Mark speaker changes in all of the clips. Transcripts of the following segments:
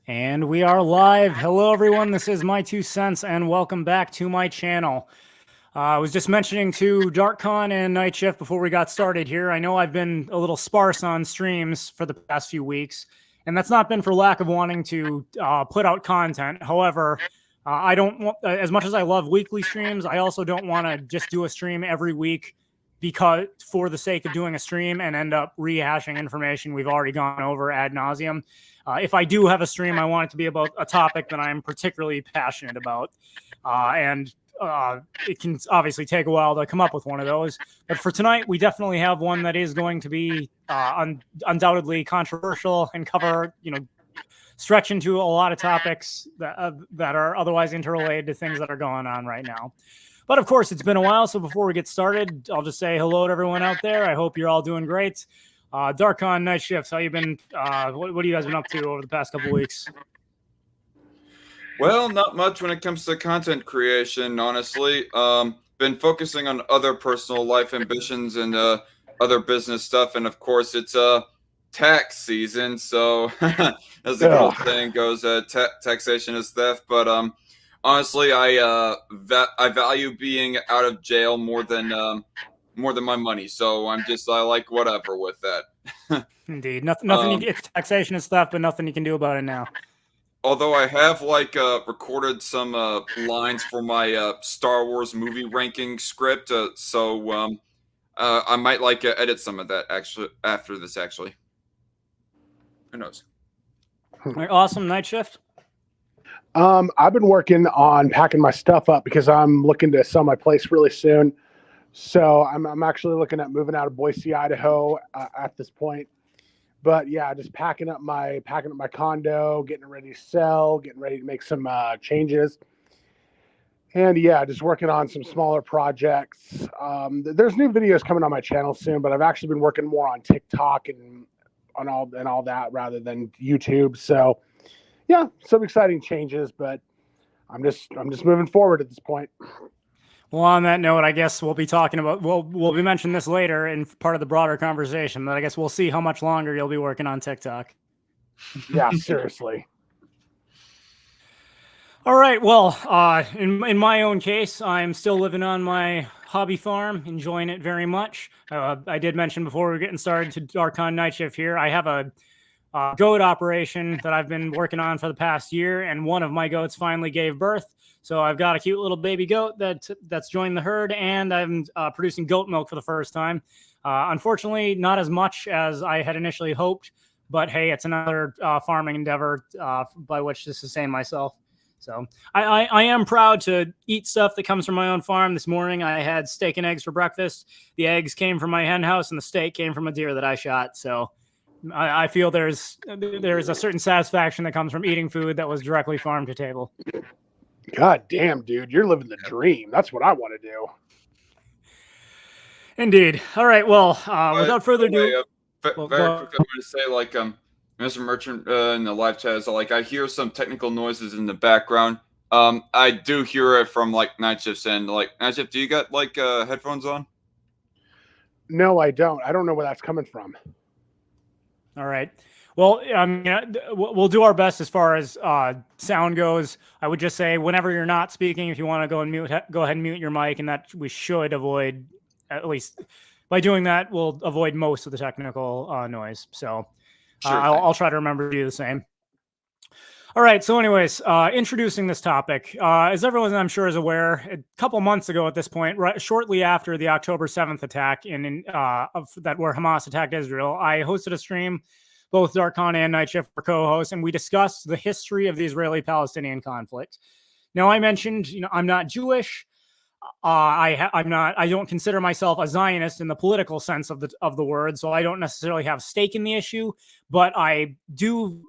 Speaker 1: And we are live. Hello, everyone. This is My Two Cents, and welcome back to my channel. I was just mentioning to DarkCon and Night Shift before we got started here. I know I've been a little sparse on streams for the past few weeks, and that's not been for lack of wanting to put out content. However, I don't want, as much as I love weekly streams, I also don't want to just do a stream every week because for the sake of doing a stream and end up rehashing information we've already gone over ad nauseum. If I do have a stream, I want it to be about a topic that I'm particularly passionate about. And it can obviously take a while to come up with one of those. But for tonight, we definitely have one that is going to be undoubtedly controversial and cover, stretch into a lot of topics that are otherwise interrelated to things that are going on right now. But of course, it's been a while. So before we get started, I'll just say hello to everyone out there. I hope you're all doing great. DarkCon, Night Shifts, how you been? What have you guys been up to over the past couple weeks?
Speaker 2: Well, not much when it comes to content creation, honestly. Been focusing on other personal life ambitions and other business stuff. And of course, it's tax season. So as the old saying goes, taxation is theft. But honestly, I value being out of jail more than my money. So I like whatever with that.
Speaker 1: Indeed. Nothing it's taxation is theft, but nothing you can do about it now.
Speaker 2: Although I have recorded some lines for my Star Wars movie ranking script, so I might edit some of that actually after this. Actually, who knows?
Speaker 1: Awesome. Night Shift.
Speaker 3: I've been working on packing my stuff up because I'm looking to sell my place really soon. So I'm actually looking at moving out of Boise, Idaho at this point. But yeah, just packing up my condo, getting it ready to sell, getting ready to make some changes. And yeah, just working on some smaller projects. There's new videos coming on my channel soon, but I've actually been working more on TikTok and on all that rather than YouTube. So yeah, some exciting changes, but I'm just moving forward at this point.
Speaker 1: Well, on that note, I guess we'll be talking about, we'll be mentioning this later in part of the broader conversation, but I guess we'll see how much longer you'll be working on TikTok.
Speaker 3: Yeah, seriously.
Speaker 1: All right. Well, in my own case, I'm still living on my hobby farm, enjoying it very much. I did mention before we were getting started to DarkCon Night Shift here, I have a goat operation that I've been working on for the past year, and one of my goats finally gave birth. So I've got a cute little baby goat that's joined the herd, and I'm producing goat milk for the first time. Unfortunately, not as much as I had initially hoped, but hey, it's another farming endeavor by which to sustain myself. So I am proud to eat stuff that comes from my own farm. This morning I had steak and eggs for breakfast. The eggs came from my hen house, and the steak came from a deer that I shot. So I feel there's a certain satisfaction that comes from eating food that was directly farm to table.
Speaker 3: God damn, dude, you're living the dream. That's what I want to do.
Speaker 1: Indeed. All right. Well, without further ado,
Speaker 2: very quickly, I want to say, Mr. Merchant in the live chat is I hear some technical noises in the background. I do hear it from Night Shift's end. Night Shift, do you got headphones on?
Speaker 3: No, I don't. I don't know where that's coming from.
Speaker 1: All right. Well, we'll do our best as far as sound goes. I would just say whenever you're not speaking, if you want to go ahead and mute your mic, and that we should avoid, at least by doing that, we'll avoid most of the technical noise. So sure, I'll try to remember to do the same. All right. So anyways, introducing this topic, as everyone I'm sure is aware, a couple months ago at this point, right shortly after the October 7th attack where Hamas attacked Israel, I hosted a stream. Both DarkCon and Night Shift were co-hosts, and we discussed the history of the Israeli-Palestinian conflict. Now, I mentioned, I'm not Jewish. I don't consider myself a Zionist in the political sense of the word, so I don't necessarily have stake in the issue. But I do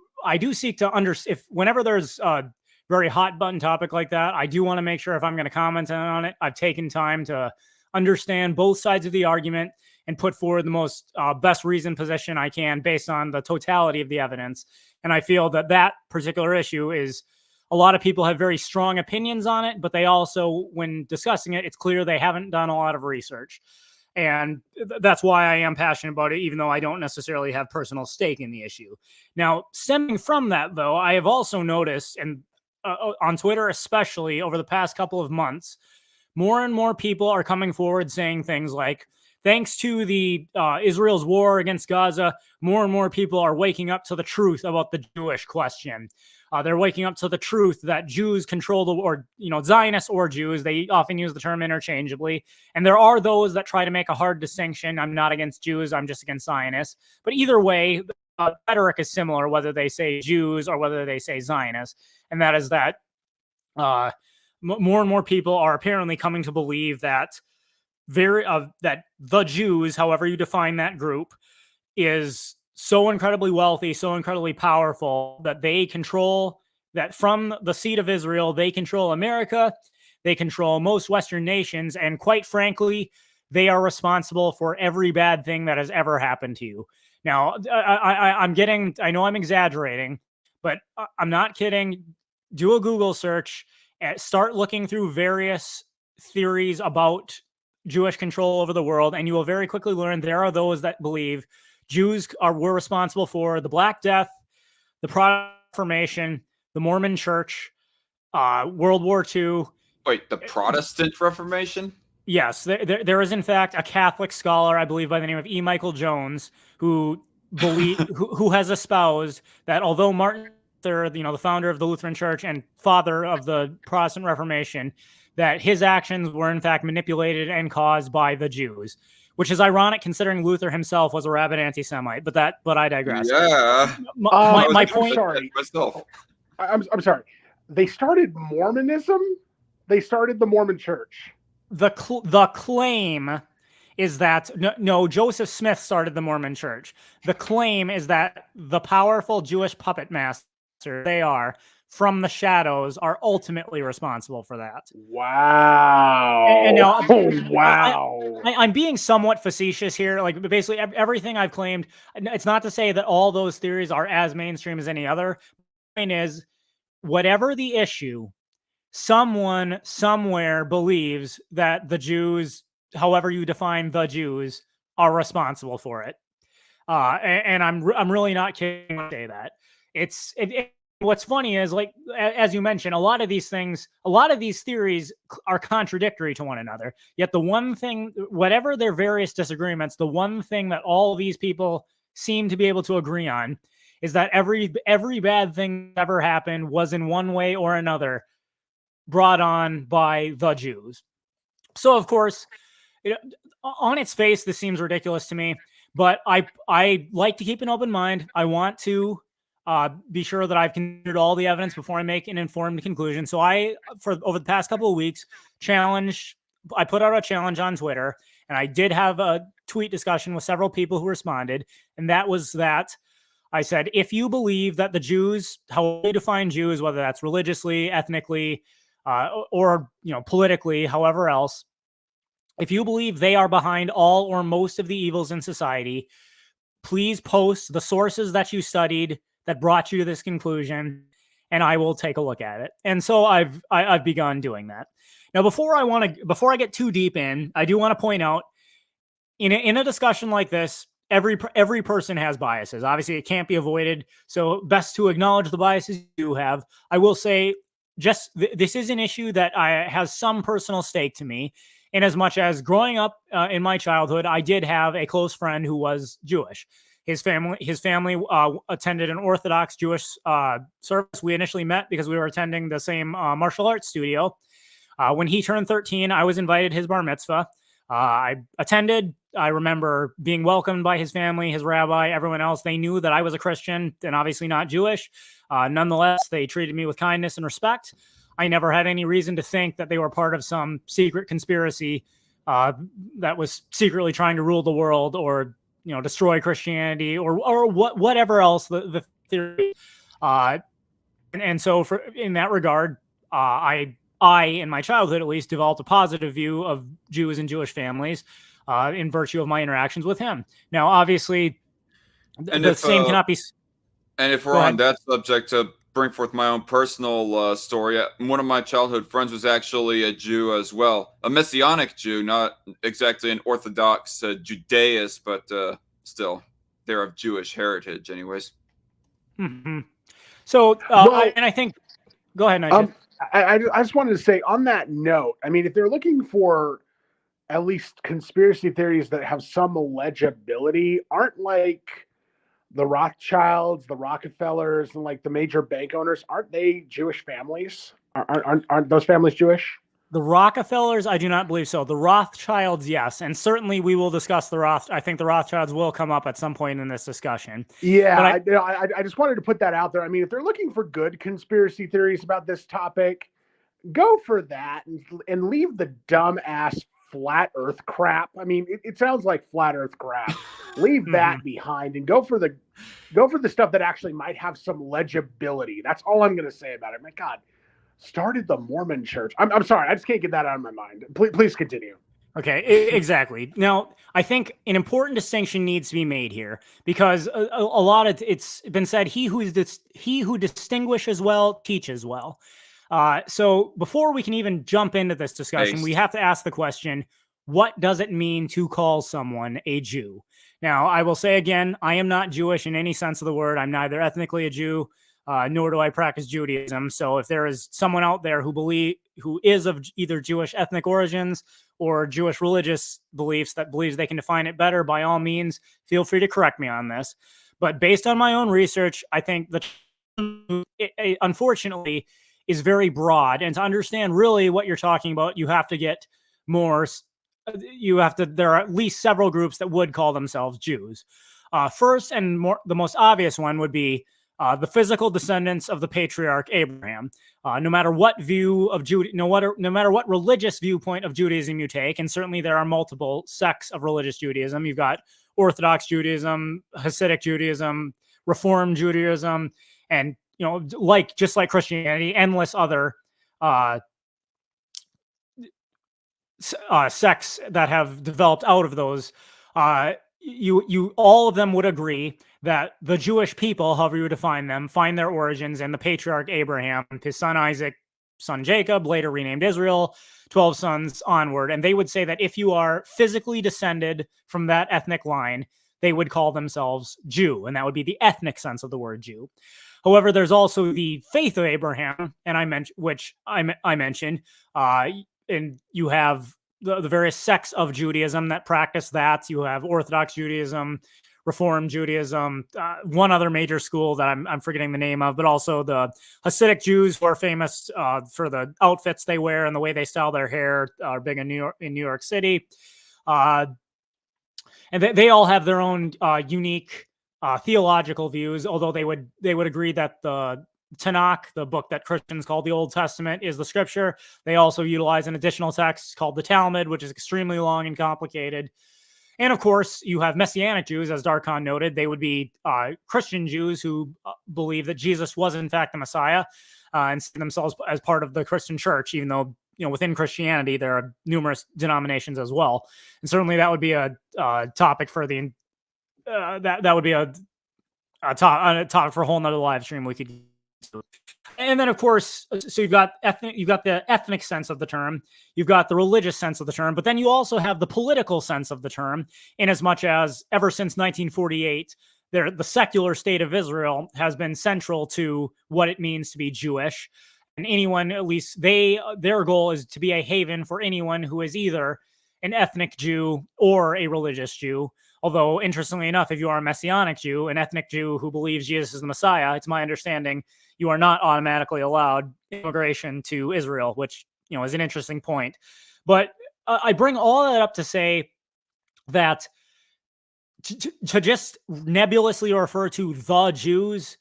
Speaker 1: seek to understand whenever there's a very hot button topic like that, I do want to make sure if I'm going to comment on it, I've taken time to understand both sides of the argument and put forward the most best reasoned position I can based on the totality of the evidence. And I feel that particular issue is a lot of people have very strong opinions on it, but they also, when discussing it, it's clear they haven't done a lot of research. And that's why I am passionate about it, even though I don't necessarily have personal stake in the issue. Now, stemming from that, though, I have also noticed, and on Twitter especially over the past couple of months, more and more people are coming forward saying things like, thanks to the Israel's war against Gaza, more and more people are waking up to the truth about the Jewish question. They're waking up to the truth that Jews control the, or, Zionists or Jews, they often use the term interchangeably. And there are those that try to make a hard distinction. I'm not against Jews, I'm just against Zionists. But either way, rhetoric is similar, whether they say Jews or whether they say Zionists. And that is that more and more people are apparently coming to believe that that the Jews, however you define that group, is so incredibly wealthy, so incredibly powerful that they control, that from the seat of Israel, they control America, they control most Western nations, and quite frankly, they are responsible for every bad thing that has ever happened to you. Now, I know I'm exaggerating, but I'm not kidding. Do a Google search, start looking through various theories about Jewish control over the world, and you will very quickly learn there are those that believe Jews were responsible for the Black Death, the Protestant Reformation, the Mormon Church, World War II.
Speaker 2: Wait, the Protestant Reformation?
Speaker 1: Yes, there is in fact a Catholic scholar, I believe, by the name of E. Michael Jones, who who has espoused that although Martin Luther, the founder of the Lutheran Church and father of the Protestant Reformation, that his actions were in fact manipulated and caused by the Jews, which is ironic considering Luther himself was a rabid anti-Semite. But I digress.
Speaker 2: Yeah.
Speaker 1: My point.
Speaker 3: Sorry.
Speaker 2: Myself.
Speaker 3: I'm sorry. They started Mormonism. They started the Mormon Church.
Speaker 1: The claim is that no, Joseph Smith started the Mormon Church. The claim is that the powerful Jewish puppet master they are from the shadows are ultimately responsible for that.
Speaker 3: Wow.
Speaker 1: And now,
Speaker 3: wow.
Speaker 1: I'm being somewhat facetious here. Like basically everything I've claimed, it's not to say that all those theories are as mainstream as any other. The point is, whatever the issue, someone somewhere believes that the Jews, however you define the Jews, are responsible for it. And I'm really not kidding when I say that. What's funny is, like, as you mentioned, a lot of these theories are contradictory to one another. Yet the one thing, whatever their various disagreements, the one thing that all these people seem to be able to agree on is that every bad thing that ever happened was in one way or another brought on by the Jews. So, of course, on its face, this seems ridiculous to me, but I like to keep an open mind. I want to be sure that I've considered all the evidence before I make an informed conclusion. So over the past couple of weeks, I put out a challenge on Twitter, and I did have a tweet discussion with several people who responded. And that was that I said, if you believe that the Jews, how they define Jews, whether that's religiously, ethnically, or politically, however else, if you believe they are behind all or most of the evils in society, please post the sources that you studied that brought you to this conclusion, and I will take a look at it. And so I've begun doing that. Now, before I get too deep in, I do want to point out, in a discussion like this, every person has biases. Obviously, it can't be avoided. So best to acknowledge the biases you have. I will say, this is an issue that has some personal stake to me, in as much as growing up in my childhood, I did have a close friend who was Jewish. His family attended an Orthodox Jewish service. We initially met because we were attending the same martial arts studio. When he turned 13, I was invited to his bar mitzvah. I attended. I remember being welcomed by his family, his rabbi, everyone else. They knew that I was a Christian and obviously not Jewish. Nonetheless, they treated me with kindness and respect. I never had any reason to think that they were part of some secret conspiracy that was secretly trying to rule the world or destroy Christianity or whatever else the theory. And so in that regard, I in my childhood at least developed a positive view of Jews and Jewish families in virtue of my interactions with him. Now, obviously, the same cannot be.
Speaker 2: And if we're on that subject, to bring forth my own personal story. One of my childhood friends was actually a Jew as well, a Messianic Jew, not exactly an Orthodox Judaist, but still, they're of Jewish heritage, anyways.
Speaker 1: Mm-hmm. So,
Speaker 3: Well,
Speaker 1: I think, go ahead, Nigel.
Speaker 3: I just wanted to say on that note, I mean, if they're looking for at least conspiracy theories that have some legibility, aren't like the Rothschilds, the Rockefellers, and like the major bank owners, aren't they Jewish families? Aren't those families Jewish?
Speaker 1: The Rockefellers, I do not believe so. The Rothschilds, yes. And certainly we will discuss the I think the Rothschilds will come up at some point in this discussion.
Speaker 3: Yeah,
Speaker 1: but
Speaker 3: I just wanted to put that out there. I mean, if they're looking for good conspiracy theories about this topic, go for that and leave the dumb ass flat earth crap. I mean, it sounds like flat earth crap. Leave that behind and go for the stuff that actually might have some legibility. That's all I'm going to say about it. My God, started the Mormon church. I'm sorry. I just can't get that out of my mind. Please continue.
Speaker 1: Okay, exactly. Now, I think an important distinction needs to be made here because a lot of it's been said, he who distinguishes well teaches well. So before we can even jump into this discussion, we have to ask the question, what does it mean to call someone a Jew? Now, I will say again, I am not Jewish in any sense of the word. I'm neither ethnically a Jew, nor do I practice Judaism. So if there is someone out there who is of either Jewish ethnic origins or Jewish religious beliefs that believes they can define it better, by all means, feel free to correct me on this. But based on my own research, I think that unfortunately is very broad. And to understand really what you're talking about, you have to get more. There are at least several groups that would call themselves Jews. First and the most obvious one would be the physical descendants of the patriarch Abraham. No matter what view of no matter what religious viewpoint of Judaism you take, and certainly there are multiple sects of religious Judaism. You've got Orthodox Judaism, Hasidic Judaism, Reform Judaism, and just like Christianity, endless other sects that have developed out of those. You all of them would agree that the Jewish people, however you define them, find their origins in the patriarch Abraham, his son Isaac, son Jacob, later renamed Israel, 12 sons onward. And they would say that if you are physically descended from that ethnic line, they would call themselves Jew, and that would be the ethnic sense of the word Jew. However, there's also the faith of Abraham, and which I mentioned, and you have the various sects of Judaism that practice that. You have Orthodox Judaism, Reform Judaism, one other major school that I'm forgetting the name of, but also the Hasidic Jews, who are famous for the outfits they wear and the way they style their hair, are big in New York City. And they all have their own unique theological views, although they would agree that the Tanakh, the book that Christians call the Old Testament, is the scripture. They also utilize an additional text called the Talmud, which is extremely long and complicated. And of course, you have Messianic Jews, as Darkon noted. They would be Christian Jews who believe that Jesus was in fact the Messiah and see themselves as part of the Christian church, even though within Christianity there are numerous denominations as well. And certainly that would be a topic for the that would be a topic for a whole nother live stream we could. And then, of course, so you've got the ethnic sense of the term, you've got the religious sense of the term, but then you also have the political sense of the term, in as much as ever since 1948, the secular state of Israel has been central to what it means to be Jewish. And anyone, at least their goal is to be a haven for anyone who is either an ethnic Jew or a religious Jew. Although, interestingly enough, if you are a Messianic Jew, an ethnic Jew who believes Jesus is the Messiah, it's my understanding you are not automatically allowed immigration to Israel, which is an interesting point. But I bring all that up to say that to just nebulously refer to the Jews,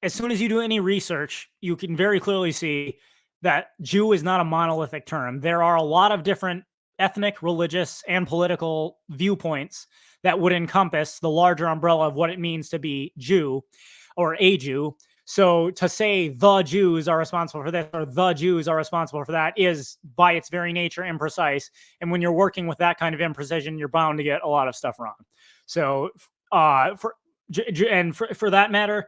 Speaker 1: as soon as you do any research, you can very clearly see that Jew is not a monolithic term. There are a lot of different ethnic, religious, and political viewpoints that would encompass the larger umbrella of what it means to be Jew or a Jew. So to say the Jews are responsible for this or the Jews are responsible for that is by its very nature imprecise. And when you're working with that kind of imprecision, you're bound to get a lot of stuff wrong. So for that matter,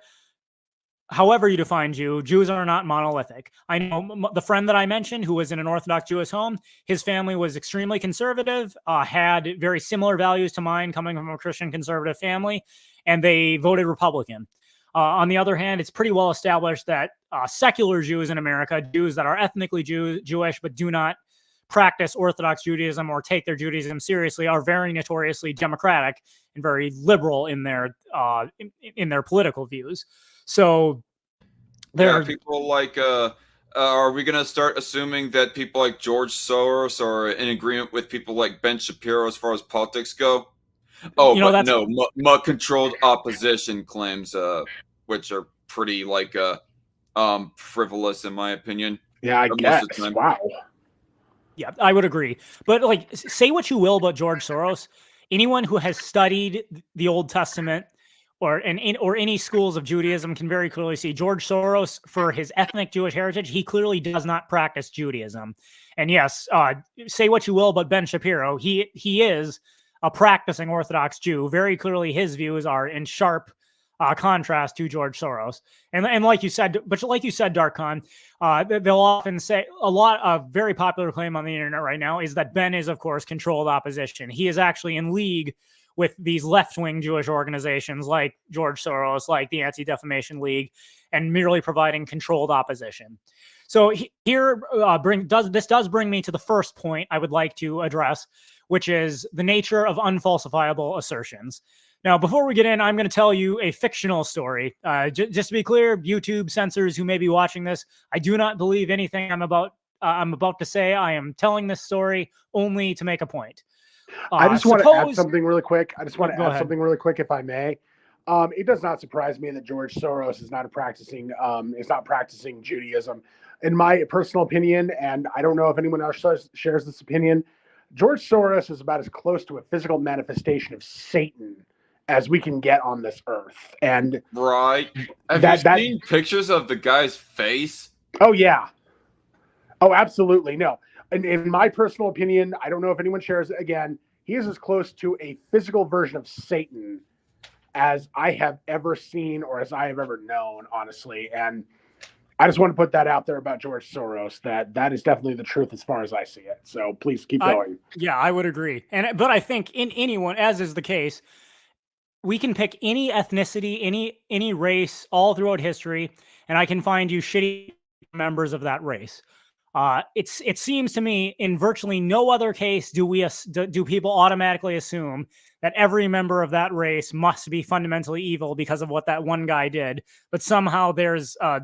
Speaker 1: however you define Jew, Jews are not monolithic. I know the friend that I mentioned who was in an Orthodox Jewish home, his family was extremely conservative, had very similar values to mine coming from a Christian conservative family, and they voted Republican. On the other hand, it's pretty well established that secular Jews in America, Jews that are ethnically Jewish but do not practice Orthodox Judaism or take their Judaism seriously, are very notoriously democratic and very liberal in their political views. So
Speaker 2: yeah, people like are we going to start assuming that people like George Soros are in agreement with people like Ben Shapiro as far as politics go? Oh, you know, but no, controlled opposition claims, which are pretty like frivolous in my opinion.
Speaker 3: Yeah, I guess. Wow.
Speaker 1: Yeah, I would agree. But like, say what you will about George Soros, anyone who has studied the Old Testament or any schools of Judaism can very clearly see George Soros, for his ethnic Jewish heritage, he clearly does not practice Judaism. And yes, say what you will about Ben Shapiro, he is a practicing Orthodox Jew. Very clearly, his views are in sharp contrast to George Soros. And like you said, Darkon, they'll often say a very popular claim on the internet right now is that Ben is, of course, controlled opposition. He is actually in league with these left-wing Jewish organizations like George Soros, like the Anti-Defamation League, and merely providing controlled opposition. So here, this does bring me to the first point I would like to address, which is the nature of unfalsifiable assertions. Now, before we get in, I'm going to tell you a fictional story. Just to be clear, YouTube censors who may be watching this, I do not believe anything I'm about to say. I am telling this story only to make a point.
Speaker 3: I just want to add something really quick. If I may. It does not surprise me that George Soros is not practicing Judaism. In my personal opinion, and I don't know if anyone else shares this opinion, George Soros is about as close to a physical manifestation of Satan as we can get on this earth. And
Speaker 2: right. Have you seen pictures of the guy's face?
Speaker 3: Oh, yeah. Oh, absolutely. No. In my personal opinion, I don't know if anyone shares it. Again, he is as close to a physical version of Satan as I have ever seen or as I have ever known, honestly. And I just want to put that out there about George Soros, that is definitely the truth as far as I see it. So please keep going.
Speaker 1: Yeah, I would agree. But I think in anyone, as is the case, we can pick any ethnicity, any race all throughout history, and I can find you shitty members of that race. It seems to me in virtually no other case do people automatically assume that every member of that race must be fundamentally evil because of what that one guy did. But somehow there's a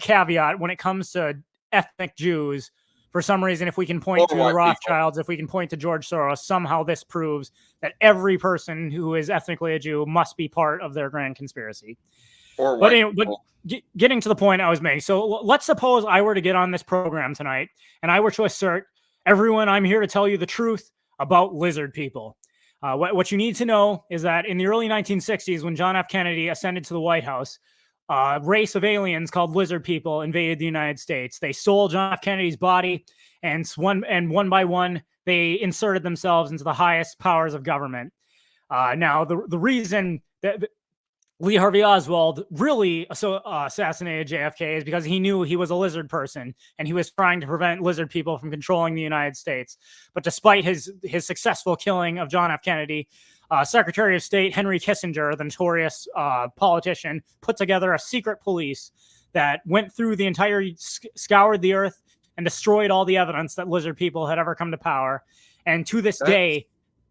Speaker 1: caveat when it comes to ethnic Jews. For some reason, if we can point to the Rothschilds, if we can point to George Soros, somehow this proves that every person who is ethnically a Jew must be part of their grand conspiracy. But getting to the point I was making, so let's suppose I were to get on this program tonight and I were to assert, everyone, I'm here to tell you the truth about lizard people. What you need to know is that in the early 1960s, when John F. Kennedy ascended to the White House, a race of aliens called lizard people invaded the United States. They stole John F. Kennedy's body, and one by one, they inserted themselves into the highest powers of government. Now, the reason that Lee Harvey Oswald really assassinated JFK is because he knew he was a lizard person, and he was trying to prevent lizard people from controlling the United States. But despite his successful killing of John F. Kennedy, Secretary of State Henry Kissinger, the notorious politician, put together a secret police that went through the scoured the earth and destroyed all the evidence that lizard people had ever come to power. And to this day,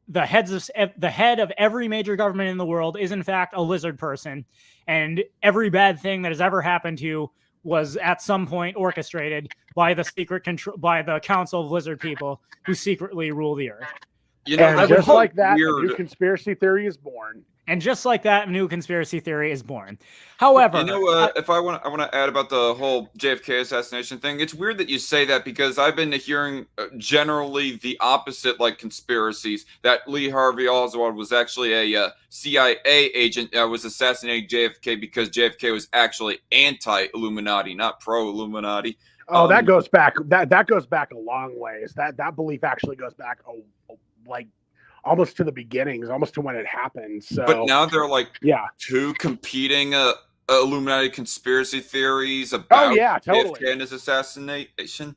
Speaker 1: the head of every major government in the world is in fact a lizard person. And every bad thing that has ever happened to you was at some point orchestrated by the Council of Lizard People, who secretly rule the earth.
Speaker 3: You know, and just like that, a new conspiracy theory is born.
Speaker 1: And just like that, a new conspiracy theory is born. However,
Speaker 2: you know, I want to add about the whole JFK assassination thing. It's weird that you say that because I've been hearing generally the opposite, like conspiracies, that Lee Harvey Oswald was actually a CIA agent that was assassinating JFK because JFK was actually anti-Illuminati, not pro-Illuminati.
Speaker 3: Oh, that goes back. That goes back a long ways. That belief actually goes back like almost to the beginnings, almost to when it happened. So,
Speaker 2: but now they're like two competing Illuminati conspiracy theories about
Speaker 3: yeah, totally.
Speaker 2: JFK and his assassination?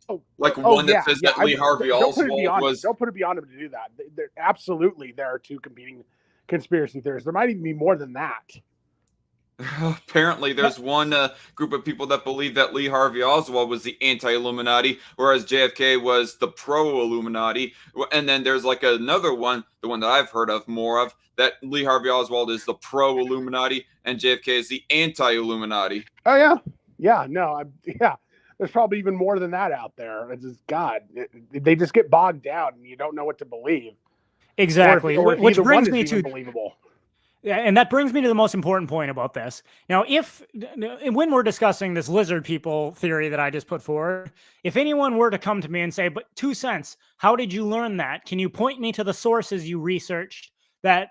Speaker 3: Oh,
Speaker 2: Like one that says that Lee Harvey
Speaker 3: don't put it
Speaker 2: Oswald
Speaker 3: beyond
Speaker 2: was.
Speaker 3: Don't put it beyond him to do that. Absolutely, there are two competing conspiracy theories. There might even be more than that.
Speaker 2: Apparently, there's one group of people that believe that Lee Harvey Oswald was the anti-Illuminati, whereas JFK was the pro-Illuminati. And then there's like another one, the one that I've heard of more of, that Lee Harvey Oswald is the pro-Illuminati and JFK is the anti-Illuminati.
Speaker 3: Oh yeah, yeah. No, yeah. There's probably even more than that out there. It's just God. They just get bogged down, and you don't know what to believe.
Speaker 1: Exactly,
Speaker 3: or if
Speaker 1: which brings me
Speaker 3: to
Speaker 1: to
Speaker 3: believable.
Speaker 1: Yeah, and that brings me to the most important point about this. Now, when we're discussing this lizard people theory that I just put forward, if anyone were to come to me and say, "But 2 cents, how did you learn that? Can you point me to the sources you researched that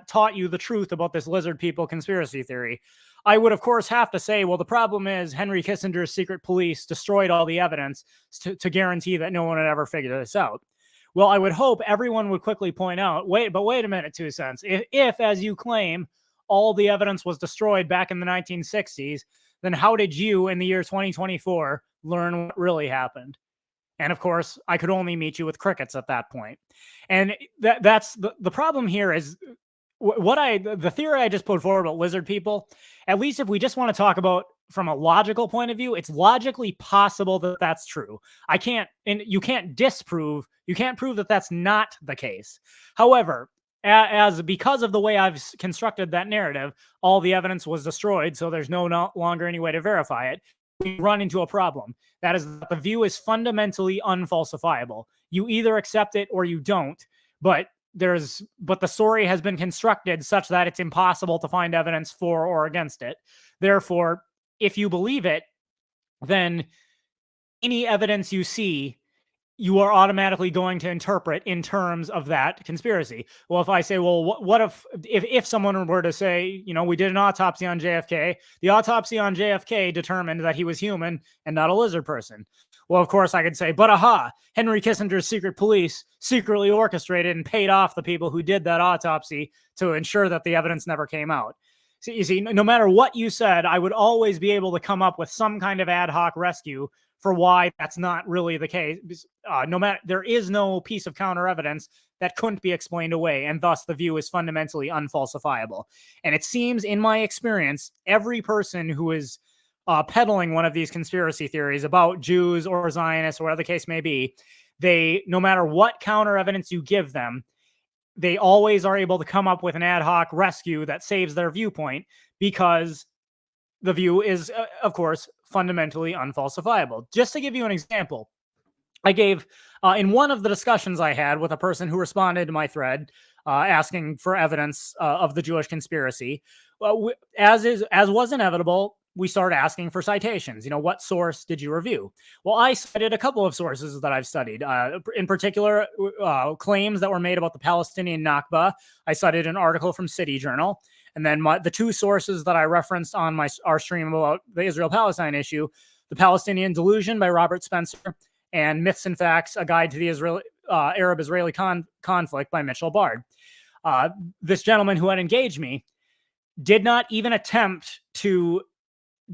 Speaker 1: taught you the truth about this lizard people conspiracy theory?" I would, of course, have to say, well, the problem is Henry Kissinger's secret police destroyed all the evidence to guarantee that no one would ever figure this out. Well, I would hope everyone would quickly point out, wait a minute, 2 cents. If, as you claim, all the evidence was destroyed back in the 1960s, then how did you, in the year 2024, learn what really happened? And of course, I could only meet you with crickets at that point. And that's the problem here is the theory I just put forward about lizard people, at least if we just want to talk about from a logical point of view, it's logically possible that that's true. You can't prove that that's not the case. However, because of the way I've constructed that narrative, all the evidence was destroyed, so there's no longer any way to verify it. We run into a problem. That is that the view is fundamentally unfalsifiable. You either accept it or you don't, but the story has been constructed such that it's impossible to find evidence for or against it. Therefore, if you believe it, then any evidence you see, you are automatically going to interpret in terms of that conspiracy. Well, if I say, well, what if someone were to say, we did an autopsy on JFK, the autopsy on JFK determined that he was human and not a lizard person. Well, of course I could say, but aha, Henry Kissinger's secret police secretly orchestrated and paid off the people who did that autopsy to ensure that the evidence never came out. So you see, no matter what you said, I would always be able to come up with some kind of ad hoc rescue for why that's not really the case. There is no piece of counter evidence that couldn't be explained away, and thus the view is fundamentally unfalsifiable. And it seems, in my experience, every person who is peddling one of these conspiracy theories about Jews or Zionists or whatever the case may be, no matter what counter evidence you give them, they always are able to come up with an ad hoc rescue that saves their viewpoint, because the view is, of course, fundamentally unfalsifiable. Just to give you an example, I gave, in one of the discussions I had with a person who responded to my thread asking for evidence of the Jewish conspiracy, as was inevitable, we started asking for citations. What source did you review? Well, I cited a couple of sources that I've studied. In particular, claims that were made about the Palestinian Nakba. I cited an article from City Journal. And then the two sources that I referenced on our stream about the Israel-Palestine issue, The Palestinian Delusion by Robert Spencer, and Myths and Facts, A Guide to the Arab-Israeli Conflict by Mitchell Bard. This gentleman who had engaged me did not even attempt to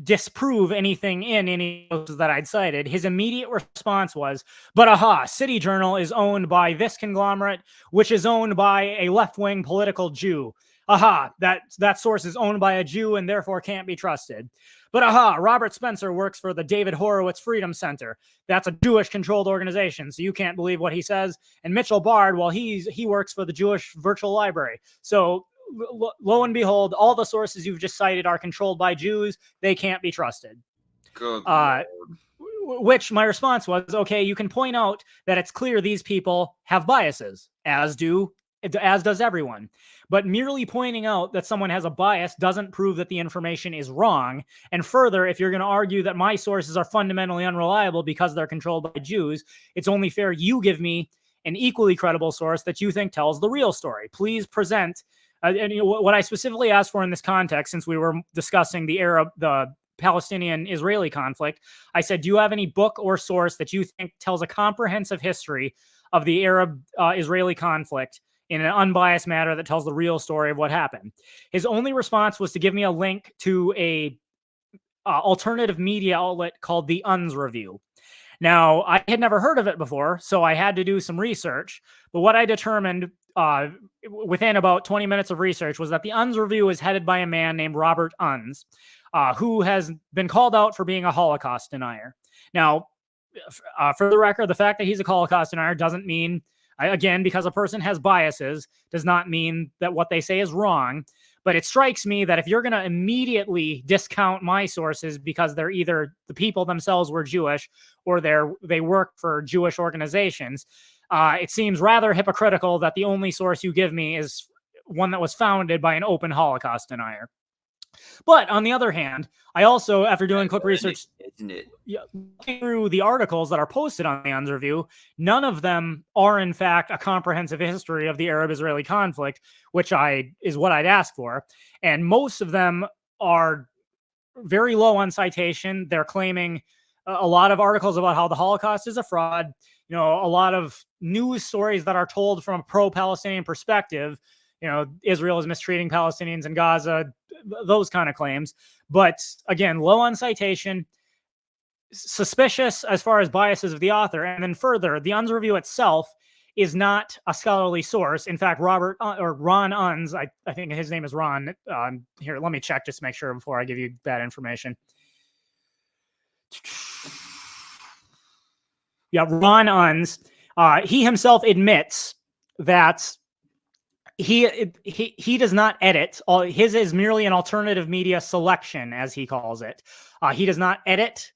Speaker 1: disprove anything in any of those that I'd cited. His immediate response was, but aha, City Journal is owned by this conglomerate, which is owned by a left-wing political Jew. Aha, that source is owned by a Jew and therefore can't be trusted. But aha, Robert Spencer works for the David Horowitz Freedom Center. That's a Jewish-controlled organization, so you can't believe what he says. And Mitchell Bard, well, he works for the Jewish Virtual Library. So lo and behold, all the sources you've just cited are controlled by Jews. They can't be trusted.
Speaker 2: Good Lord.
Speaker 1: Which my response was, okay, you can point out that it's clear these people have biases, as does everyone. But merely pointing out that someone has a bias doesn't prove that the information is wrong. And further, if you're going to argue that my sources are fundamentally unreliable because they're controlled by Jews, it's only fair you give me an equally credible source that you think tells the real story. Please present. And what I specifically asked for in this context, since we were discussing the Palestinian-Israeli conflict, I said, do you have any book or source that you think tells a comprehensive history of the Arab-Israeli conflict in an unbiased manner that tells the real story of what happened. His only response was to give me a link to a alternative media outlet called the UNS Review. Now, I had never heard of it before, so I had to do some research. But what I determined within about 20 minutes of research was that the UNS Review is headed by a man named Robert Unz, who has been called out for being a Holocaust denier. Now, for the record, the fact that he's a Holocaust denier doesn't mean, again, because a person has biases, does not mean that what they say is wrong. But it strikes me that if you're going to immediately discount my sources because they're either the people themselves were Jewish or they work for Jewish organizations, it seems rather hypocritical that the only source you give me is one that was founded by an open Holocaust denier. But on the other hand, I also, after doing quick research, looking through the articles that are posted on the UNS Review, none of them are in fact a comprehensive history of the Arab-Israeli conflict, which is what I'd ask for. And most of them are very low on citation. They're claiming a lot of articles about how the Holocaust is a fraud, a lot of news stories that are told from a pro-Palestinian perspective. Israel is mistreating Palestinians in Gaza, those kind of claims. But again, low on citation, suspicious as far as biases of the author. And then further, the UNS Review itself is not a scholarly source. In fact, Ron Unz, I think his name is Ron. Here, let me check just to make sure before I give you that information. Yeah, Ron Unz. He himself admits that he does not edit. His is merely an alternative media selection, as he calls it. He does not edit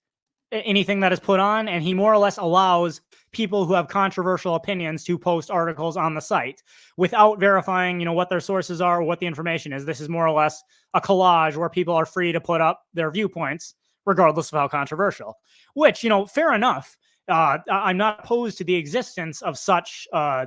Speaker 1: anything that is put on, and he more or less allows people who have controversial opinions to post articles on the site without verifying, what their sources are or what the information is. This is more or less a collage where people are free to put up their viewpoints, regardless of how controversial. Which, fair enough. I'm not opposed to the existence of such a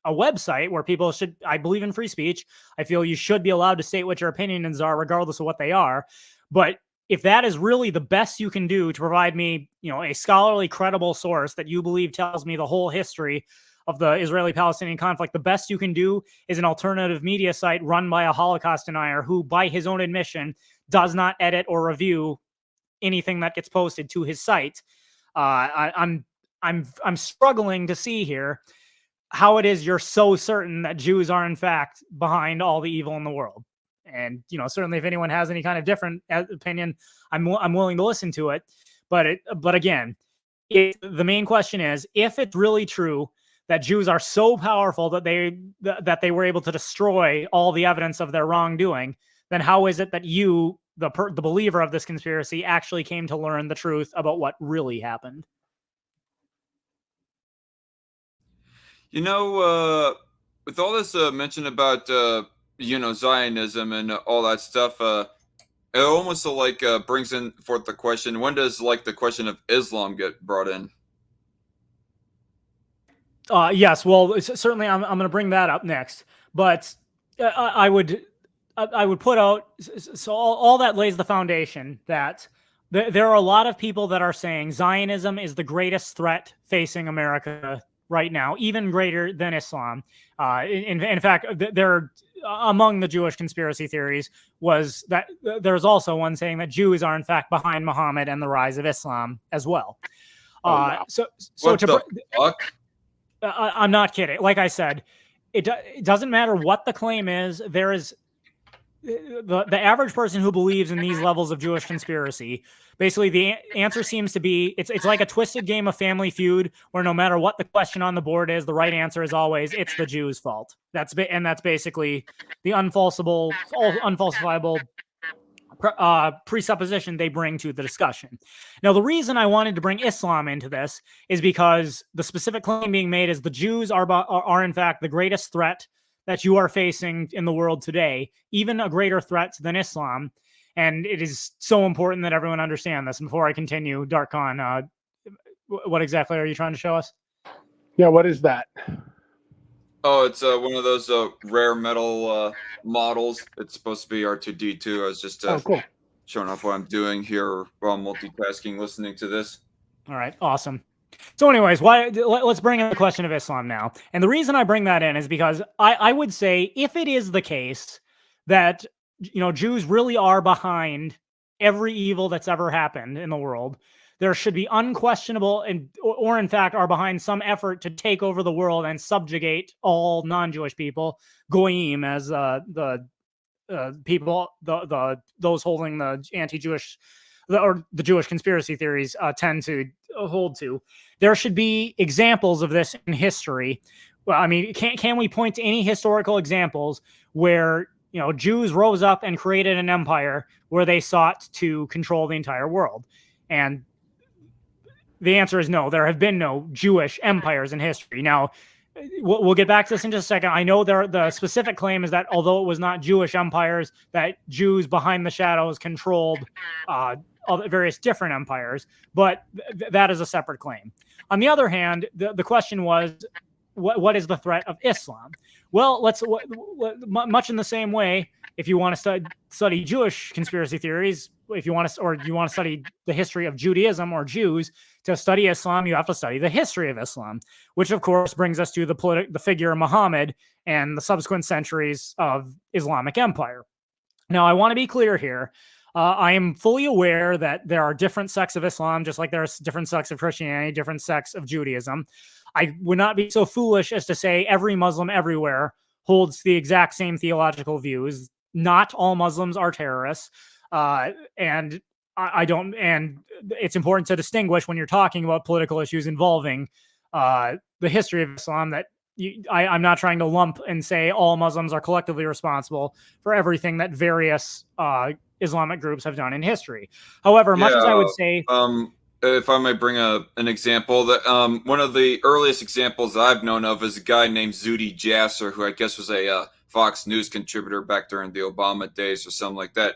Speaker 1: website where people should, I believe in free speech. I feel you should be allowed to state what your opinions are, regardless of what they are. But if that is really the best you can do to provide me, a scholarly, credible source that you believe tells me the whole history of the Israeli-Palestinian conflict, the best you can do is an alternative media site run by a Holocaust denier who, by his own admission, does not edit or review anything that gets posted to his site. I'm struggling to see here how it is you're so certain that Jews are in fact behind all the evil in the world. And, certainly if anyone has any kind of different opinion, I'm willing to listen to it. But again, the main question is, if it's really true that Jews are so powerful that they were able to destroy all the evidence of their wrongdoing, then how is it that you, the believer of this conspiracy, actually came to learn the truth about what really happened?
Speaker 2: With all this mention about Zionism and all that stuff, it almost brings in forth the question: when does the question of Islam get brought in?
Speaker 1: Yes, well, certainly I'm going to bring that up next, but I would put out, so all that lays the foundation that there are a lot of people that are saying Zionism is the greatest threat facing America right now, even greater than Islam. In fact, there among the Jewish conspiracy theories was that there's also one saying that Jews are in fact behind Muhammad and the rise of Islam as well.
Speaker 2: What the fuck?
Speaker 1: I'm not kidding. Like I said, it doesn't matter what the claim is. There is the average person who believes in these levels of Jewish conspiracy. Basically, the answer seems to be it's like a twisted game of Family Feud, where no matter what the question on the board is, the right answer is always it's the Jews' fault. That's basically the unfalsifiable presupposition they bring to the discussion. Now, the reason I wanted to bring Islam into this is because the specific claim being made is the Jews are in fact the greatest threat that you are facing in the world today, even a greater threat than Islam. And it is so important that everyone understand this. And before I continue, Darkon, what exactly are you trying to show us?
Speaker 3: Yeah, what is that?
Speaker 2: Oh, it's one of those rare metal models. It's supposed to be R2D2. I was just
Speaker 3: cool.
Speaker 2: Showing off what I'm doing here while multitasking, listening to this.
Speaker 1: All right, awesome. So anyways, let's bring in the question of Islam now. And the reason I bring that in is because I would say if it is the case that, Jews really are behind every evil that's ever happened in the world, there should be unquestionable or in fact are behind some effort to take over the world and subjugate all non-Jewish people, goyim, as the people, those holding the anti-Jewish or the Jewish conspiracy theories tend to hold to. There should be examples of this in history. Well, I mean, can we point to any historical examples where Jews rose up and created an empire where they sought to control the entire world? And the answer is no. There have been no Jewish empires in history. Now, we'll get back to this in just a second. I know the specific claim is that although it was not Jewish empires, that Jews behind the shadows controlled various different empires, but that is a separate claim. On the other hand, the question was, what is the threat of Islam? Well, much in the same way, if you want to study Jewish conspiracy theories, if you want to study the history of Judaism or Jews, to study Islam, you have to study the history of Islam, which of course brings us to the figure Muhammad and the subsequent centuries of Islamic empire. Now, I want to be clear here. I am fully aware that there are different sects of Islam, just like there's different sects of Christianity, different sects of Judaism. I would not be so foolish as to say every Muslim everywhere holds the exact same theological views. Not all Muslims are terrorists. And it's important to distinguish when you're talking about political issues involving the history of Islam that I'm not trying to lump and say all Muslims are collectively responsible for everything that various Islamic groups have done in history. However, much as I would say,
Speaker 2: if I may bring an example, that one of the earliest examples I've known of is a guy named Zuhdi Jasser, who I guess was a Fox News contributor back during the Obama days or something like that.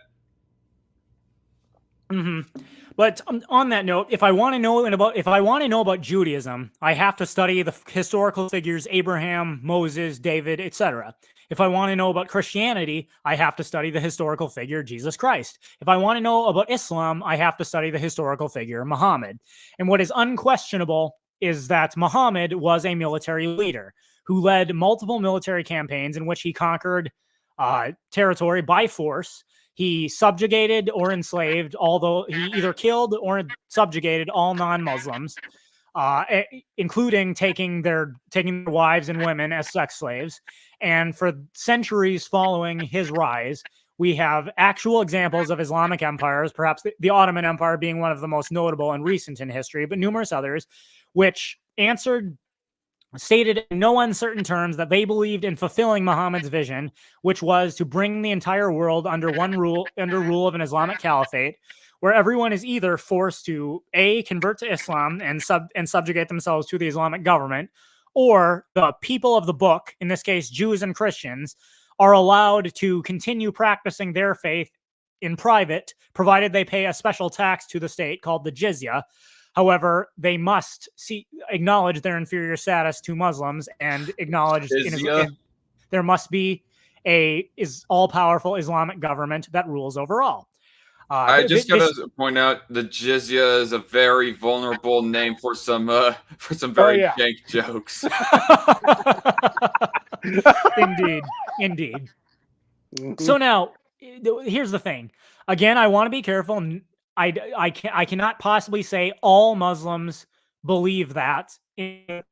Speaker 1: Mm-hmm. But on that note, if I want to know about Judaism, I have to study the historical figures Abraham, Moses, David, etc. If I want to know about Christianity, I have to study the historical figure Jesus Christ. If I want to know about Islam, I have to study the historical figure Muhammad. And what is unquestionable is that Muhammad was a military leader who led multiple military campaigns in which he conquered territory by force. He subjugated or enslaved, although he either killed or subjugated all non-Muslims, including taking their wives and women as sex slaves. And for centuries following his rise, we have actual examples of Islamic empires, perhaps the Ottoman Empire being one of the most notable and recent in history, but numerous others, which stated in no uncertain terms that they believed in fulfilling Muhammad's vision, which was to bring the entire world under rule of an Islamic caliphate, where everyone is either forced to convert to Islam and subjugate themselves to the Islamic government, or the people of the book, in this case Jews and Christians, are allowed to continue practicing their faith in private, provided they pay a special tax to the state called the jizya. However, they must acknowledge their inferior status to Muslims and acknowledge there must be is all-powerful Islamic government that rules over all.
Speaker 2: I just gotta point out the jizya is a very vulnerable name for some very jank jokes.
Speaker 1: Indeed. So now, here's the thing. Again, I want to be careful. I cannot possibly say all Muslims believe that the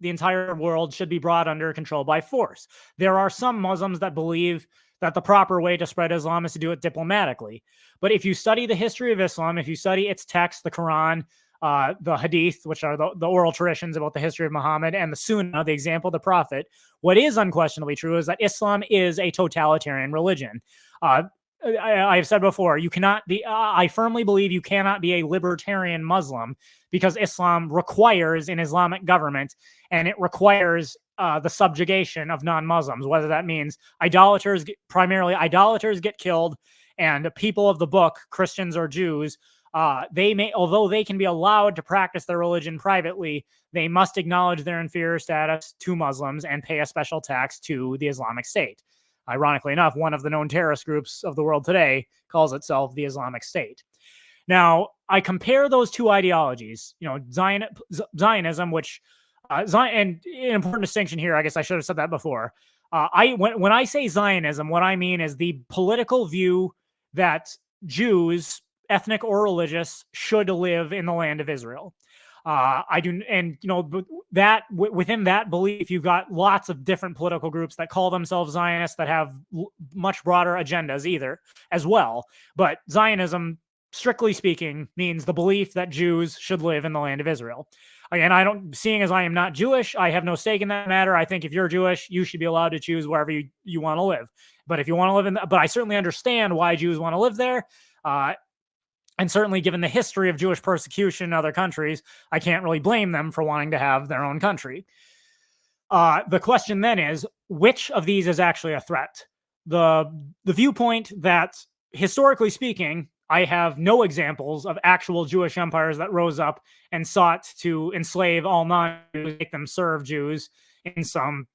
Speaker 1: entire world should be brought under control by force. There are some Muslims that believe that the proper way to spread Islam is to do it diplomatically. But if you study the history of Islam, if you study its text, the Quran, the Hadith, which are the oral traditions about the history of Muhammad, and the Sunnah, the example of the Prophet, what is unquestionably true is that Islam is a totalitarian religion. I've said before, I firmly believe you cannot be a libertarian Muslim because Islam requires an Islamic government, and it requires the subjugation of non-Muslims, whether that means primarily idolaters get killed, and people of the book, Christians or Jews, although they can be allowed to practice their religion privately, they must acknowledge their inferior status to Muslims and pay a special tax to the Islamic State. Ironically enough, one of the known terrorist groups of the world today calls itself the Islamic State. Now, I compare those two ideologies, Zionism, which, and an important distinction here, I guess I should have said that before. When I say Zionism, what I mean is the political view that Jews, ethnic or religious, should live in the land of Israel. I do, and that within that belief, you've got lots of different political groups that call themselves Zionists that have much broader agendas as well. But Zionism, strictly speaking, means the belief that Jews should live in the land of Israel. Again, seeing as I am not Jewish, I have no stake in that matter. I think if you're Jewish, you should be allowed to choose wherever you want to live. But if you want to live but I certainly understand why Jews want to live there. And certainly given the history of Jewish persecution in other countries, I can't really blame them for wanting to have their own country. The question then is, which of these is actually a threat? The viewpoint that, historically speaking, I have no examples of actual Jewish empires that rose up and sought to enslave all non-Jews, make them serve Jews in some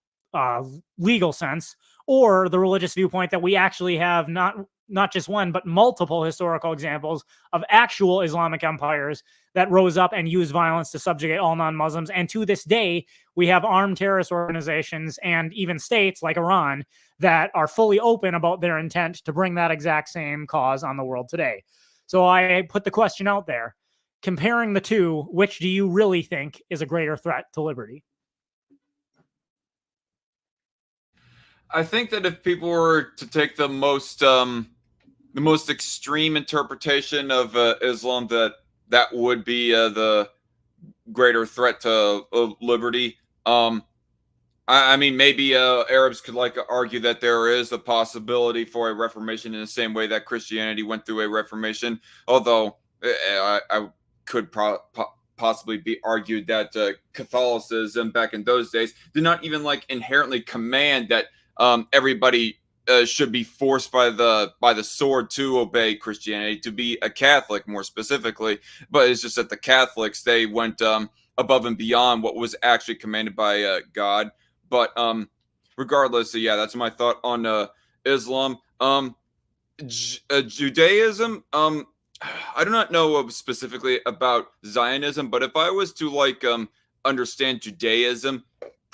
Speaker 1: legal sense, or the religious viewpoint that we actually have not just one, but multiple historical examples of actual Islamic empires that rose up and used violence to subjugate all non-Muslims. And to this day, we have armed terrorist organizations and even states like Iran that are fully open about their intent to bring that exact same cause on the world today. So I put the question out there. Comparing the two, which do you really think is a greater threat to liberty?
Speaker 2: I think that if people were to take the most extreme interpretation of Islam, that would be the greater threat to liberty. I mean, maybe Arabs could argue that there is a possibility for a reformation in the same way that Christianity went through a reformation. Although I could possibly be argued that Catholicism back in those days did not even inherently command that everybody should be forced by the sword to obey Christianity, to be a Catholic more specifically. But it's just that the Catholics, they went above and beyond what was actually commanded by God. But regardless, yeah, that's my thought on Islam. Judaism, I do not know specifically about Zionism, but if I was to understand Judaism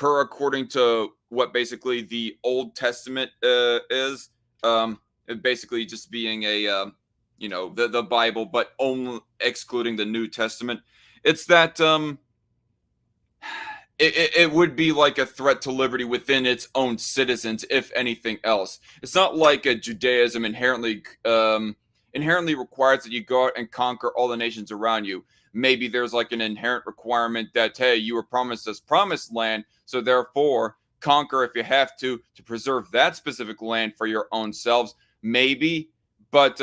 Speaker 2: according to what basically the Old Testament is, basically just being a the Bible, but only excluding the New Testament. It's that it would be like a threat to liberty within its own citizens, if anything else. It's not like a Judaism inherently requires that you go out and conquer all the nations around you. Maybe there's an inherent requirement that, hey, you were promised this promised land, so therefore conquer if you have to preserve that specific land for your own selves. Maybe, but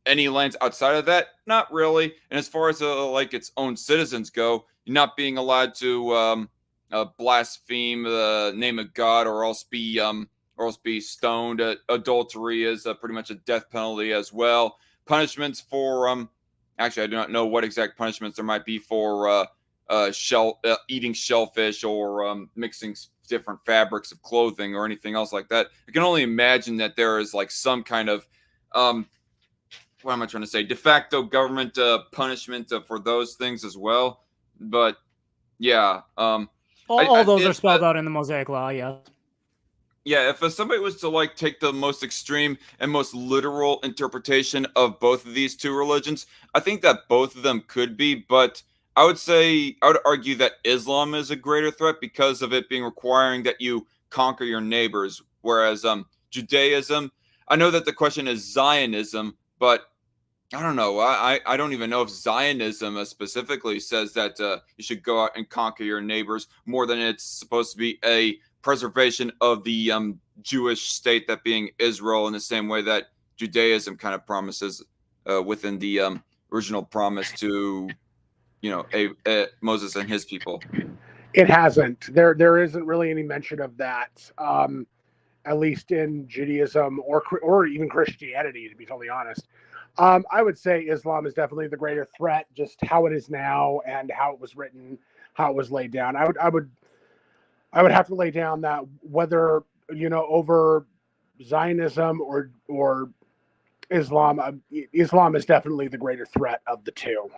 Speaker 2: any lands outside of that, not really. And as far as its own citizens go, not being allowed to blaspheme the name of God, or else be stoned. Adultery is pretty much a death penalty as well. Punishments for actually, I do not know what exact punishments there might be for eating shellfish, or mixing different fabrics of clothing, or anything else like that. I can only imagine that there is some kind of what am I trying to say? De facto government punishment for those things as well. But yeah,
Speaker 1: all those are spelled out in the Mosaic Law. Yeah.
Speaker 2: Yeah, if somebody was to take the most extreme and most literal interpretation of both of these two religions, I think that both of them could be, but I would argue that Islam is a greater threat because of it being requiring that you conquer your neighbors, whereas Judaism, I know that the question is Zionism, but I don't know. I don't even know if Zionism specifically says that you should go out and conquer your neighbors, more than it's supposed to be a preservation of the Jewish state, that being Israel, in the same way that Judaism kind of promises within the original promise to Moses and his people.
Speaker 3: It hasn't. There isn't really any mention of that, at least in Judaism or even Christianity, to be totally honest. I would say Islam is definitely the greater threat, just how it is now and how it was written, how it was laid down. I would have to lay down that whether over Zionism or Islam is definitely the greater threat of the two.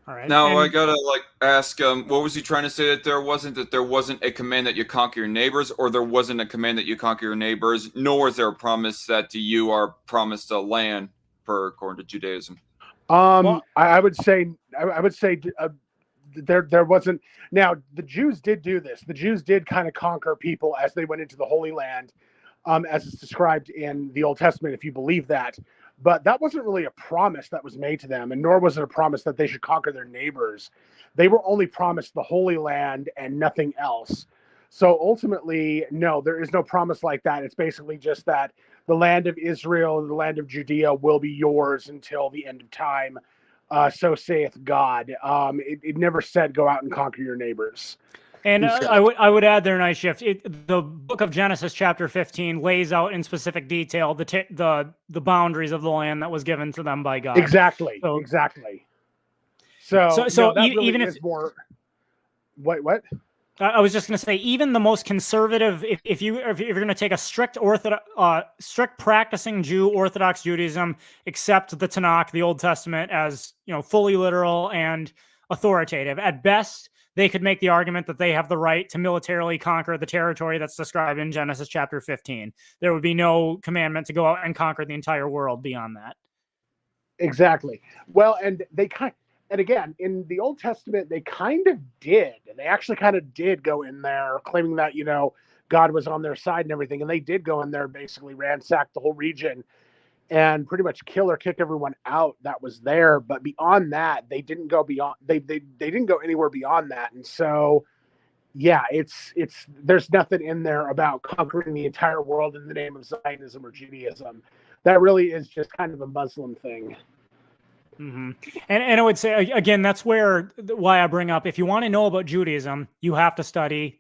Speaker 1: All right.
Speaker 2: Now I gotta ask, what was he trying to say that there wasn't a command that you conquer your neighbors, or there wasn't a command that you conquer your neighbors, nor is there a promise that you are promised a land, according to Judaism?
Speaker 3: I would say there wasn't. Now the Jews did do this. The Jews did kind of conquer people as they went into the Holy Land, as it's described in the Old Testament, if you believe that. But that wasn't really a promise that was made to them, and nor was it a promise that they should conquer their neighbors. They were only promised the Holy Land and nothing else. So ultimately, no, there is no promise like that. It's basically just that the land of Israel and the land of Judea will be yours until the end of time. So saith God. It never said go out and conquer your neighbors.
Speaker 1: And I would add there, Night Shift. The book of Genesis, chapter 15, lays out in specific detail the boundaries of the land that was given to them by God.
Speaker 3: Exactly. Exactly. So no, that really
Speaker 1: even
Speaker 3: is
Speaker 1: if
Speaker 3: more. What?
Speaker 1: I was just going to say, even the most conservative, if you're going to take a strict practicing Jew, Orthodox Judaism, accept the Tanakh, the Old Testament, as fully literal and authoritative. At best, they could make the argument that they have the right to militarily conquer the territory that's described in Genesis chapter 15. There would be no commandment to go out and conquer the entire world beyond that.
Speaker 3: Exactly. Well, and again, in the Old Testament, they kind of did. And they actually kind of did go in there claiming that, God was on their side and everything. And they did go in there, basically ransack the whole region and pretty much kill or kick everyone out that was there. But beyond that, they didn't go beyond. They didn't go anywhere beyond that. And so, yeah, there's nothing in there about conquering the entire world in the name of Zionism or Judaism. That really is just kind of a Muslim thing.
Speaker 1: Mm-hmm. And I would say, again, that's why I bring up, if you want to know about Judaism, you have to study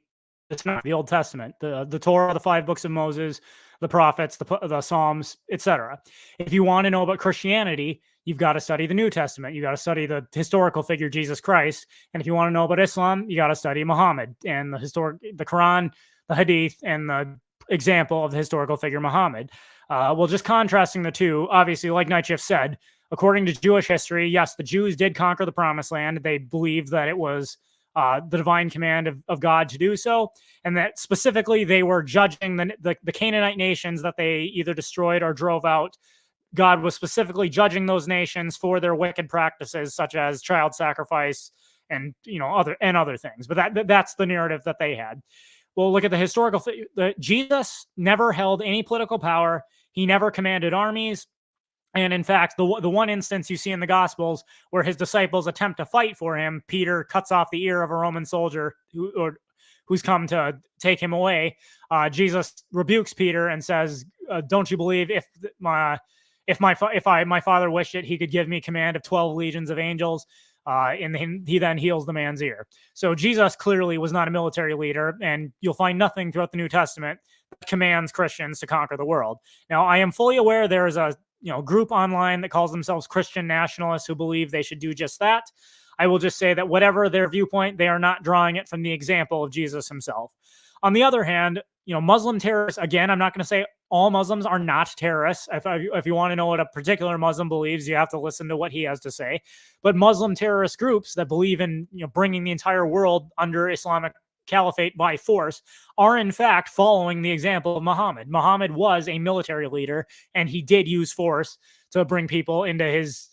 Speaker 1: the Old Testament, the Torah, the 5 books of Moses, the prophets, the Psalms, etc. If you want to know about Christianity, you've got to study the New Testament. You got to study the historical figure Jesus Christ. And if you want to know about Islam, you got to study Muhammad and the Quran, the Hadith, and the example of the historical figure Muhammad. Well, just contrasting the two, obviously, like Night Shift said, according to Jewish history, yes, the Jews did conquer the Promised Land. They believed that it was the divine command of God to do so, and that specifically they were judging the Canaanite nations that they either destroyed or drove out. God was specifically judging those nations for their wicked practices, such as child sacrifice and other things. But that's the narrative that they had. Well, look at the historical. Jesus never held any political power. He never commanded armies. And in fact, the one instance you see in the Gospels where his disciples attempt to fight for him, Peter cuts off the ear of a Roman soldier who's come to take him away. Jesus rebukes Peter and says, "Don't you believe if my father wished it, he could give me command of 12 legions of angels?" And he then heals the man's ear. So Jesus clearly was not a military leader, and you'll find nothing throughout the New Testament that commands Christians to conquer the world. Now, I am fully aware there is a group online that calls themselves Christian nationalists who believe they should do just that. I will just say that whatever their viewpoint, they are not drawing it from the example of Jesus himself. On the other hand, Muslim terrorists, again, I'm not going to say all Muslims are not terrorists. If you want to know what a particular Muslim believes, you have to listen to what he has to say. But Muslim terrorist groups that believe in bringing the entire world under Islamic caliphate by force are in fact following the example of Muhammad. Muhammad was a military leader, and he did use force to bring people into his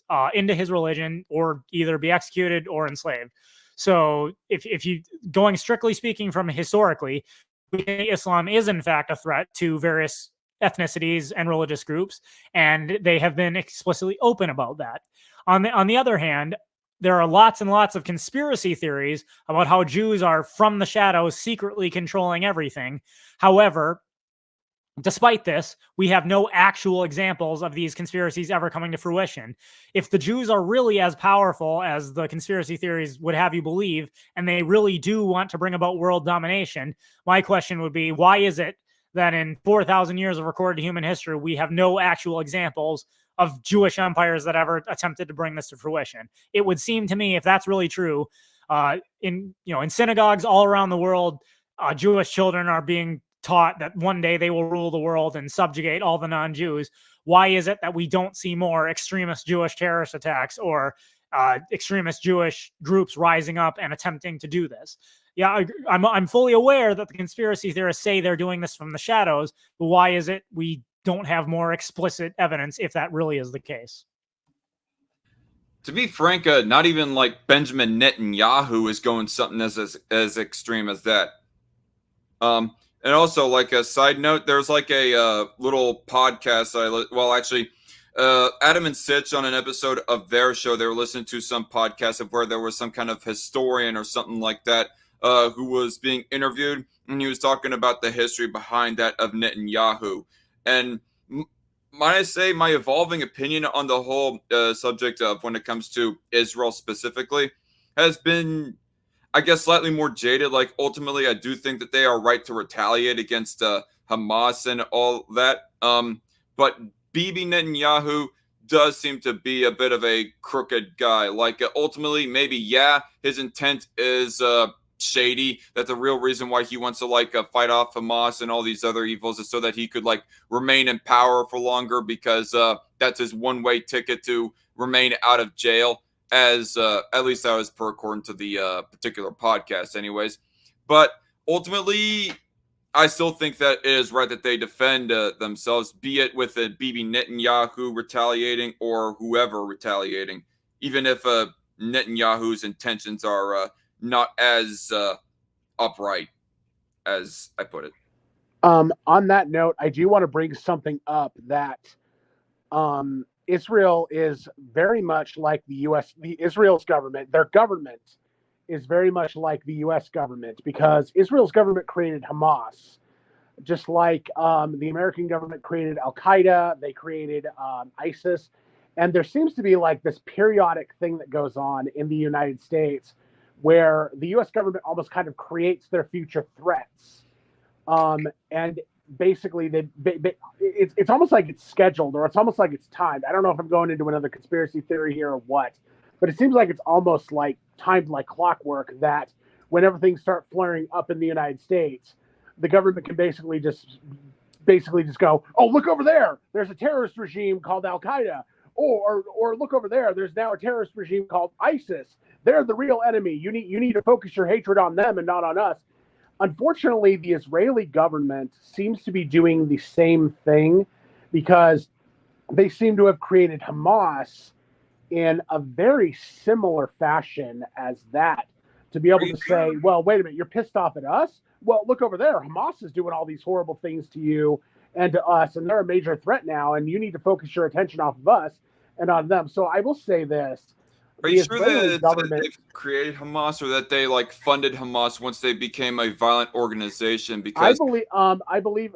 Speaker 1: religion or either be executed or enslaved. So if you going strictly speaking from historically, Islam is in fact a threat to various ethnicities and religious groups, and they have been explicitly open about that. On the other hand, there are lots and lots of conspiracy theories about how Jews are from the shadows secretly controlling everything. However, despite this, we have no actual examples of these conspiracies ever coming to fruition. If the Jews are really as powerful as the conspiracy theories would have you believe, and they really do want to bring about world domination, my question would be, why is it that in 4,000 years of recorded human history, we have no actual examples of Jewish empires that ever attempted to bring this to fruition? It would seem to me, if that's really true, in synagogues all around the world, Jewish children are being taught that one day they will rule the world and subjugate all the non-Jews. Why is it that we don't see more extremist Jewish terrorist attacks or extremist Jewish groups rising up and attempting to do this? Yeah, I'm fully aware that the conspiracy theorists say they're doing this from the shadows, but why is it we don't have more explicit evidence if that really is the case?
Speaker 2: To be frank, not even like Benjamin Netanyahu is going something as extreme as that. And also, like a side note, there's like a little podcast Adam and Sitch on an episode of their show, they were listening to some podcast of where there was some kind of historian or something like that who was being interviewed, and he was talking about the history behind that of Netanyahu. And might I say, my evolving opinion on the whole subject of when it comes to Israel specifically has been, I guess, slightly more jaded. Like, ultimately, I do think that they are right to retaliate against Hamas and all that. But Bibi Netanyahu does seem to be a bit of a crooked guy. Like, ultimately, maybe, yeah, his intent is shady, that the real reason why he wants to fight off Hamas and all these other evils is so that he could remain in power for longer, because that's his one-way ticket to remain out of jail, as at least that was per according to the particular podcast anyways. But ultimately, I still think that it is right that they defend themselves, be it with Bibi Netanyahu retaliating or whoever retaliating, even if Netanyahu's intentions are not as upright as I put it.
Speaker 3: On that note, I do want to bring something up that Israel is very much like the U.S. Israel's government. Their government is very much like the U.S. government, because Israel's government created Hamas, just like the American government created Al Qaeda. They created ISIS, and there seems to be this periodic thing that goes on in the United States, where the U.S. government almost kind of creates their future threats. And basically, it's almost like it's scheduled, or it's almost like it's timed. I don't know if I'm going into another conspiracy theory here or what, but it seems like it's almost like timed like clockwork, that whenever things start flaring up in the United States, the government can basically just go, oh, look over there, there's a terrorist regime called Al Qaeda. Or look over there, there's now a terrorist regime called ISIS. They're the real enemy. You need to focus your hatred on them and not on us. Unfortunately, the Israeli government seems to be doing the same thing, because they seem to have created Hamas in a very similar fashion as that, to be able to say, well, wait a minute, you're pissed off at us? Well, look over there. Hamas is doing all these horrible things to you and to us, and they're a major threat now, and you need to focus your attention off of us and on them. So I will say this.
Speaker 2: Are you sure that they've created Hamas, or that they funded Hamas once they became a violent organization? Because
Speaker 3: I believe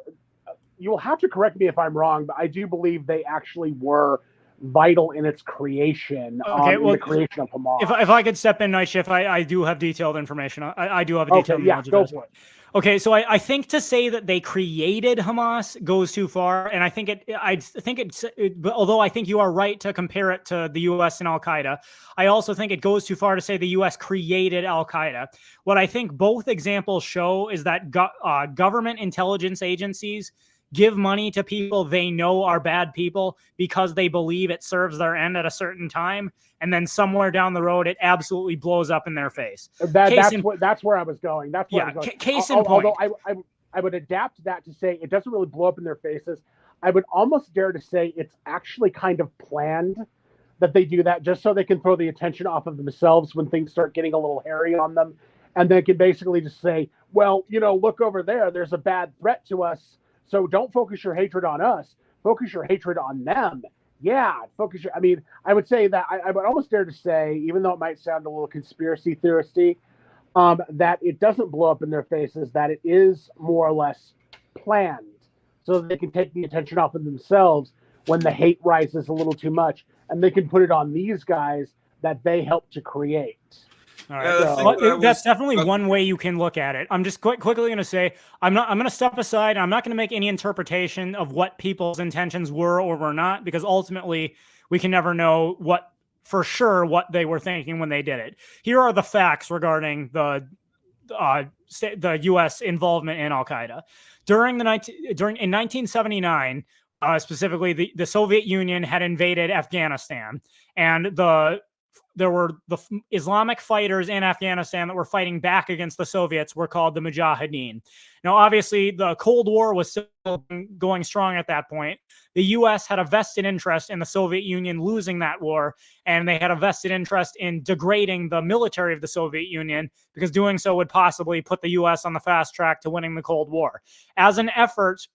Speaker 3: you will have to correct me if I'm wrong, but I do believe they actually were vital in its creation, in the creation of Hamas.
Speaker 1: If I could step in, Night Shift, I do have detailed information. I do have a detailed knowledge
Speaker 3: of this.
Speaker 1: Okay, so I think to say that they created Hamas goes too far, and I think although I think you are right to compare it to the U.S. and Al Qaeda, I also think it goes too far to say the U.S. created Al Qaeda. What I think both examples show is that government intelligence agencies give money to people they know are bad people because they believe it serves their end at a certain time, and then somewhere down the road it absolutely blows up in their face.
Speaker 3: That's where I was going. That's where I was going.
Speaker 1: Case in point.
Speaker 3: Although I would adapt that to say it doesn't really blow up in their faces. I would almost dare to say it's actually kind of planned that they do that, just so they can throw the attention off of themselves when things start getting a little hairy on them, and they can basically just say, well, look over there, there's a bad threat to us. So don't focus your hatred on us. Focus your hatred on them. Yeah, I would say that I would almost dare to say, even though it might sound a little conspiracy theoristy, that it doesn't blow up in their faces, that it is more or less planned, so that they can take the attention off of themselves when the hate rises a little too much, and they can put it on these guys that they helped to create.
Speaker 1: All right. That's definitely one way you can look at it. I'm just quickly going to say, I'm going to step aside. I'm not going to make any interpretation of what people's intentions were or were not, because ultimately we can never know for sure what they were thinking when they did it. Here are the facts regarding the U.S. involvement in Al Qaeda. In 1979, specifically the Soviet Union had invaded Afghanistan, and there were the Islamic fighters in Afghanistan that were fighting back against the Soviets were called the Mujahideen. Now, obviously, the Cold War was still going strong at that point. The U.S. had a vested interest in the Soviet Union losing that war, and they had a vested interest in degrading the military of the Soviet Union, because doing so would possibly put the U.S. on the fast track to winning the Cold War. As an effort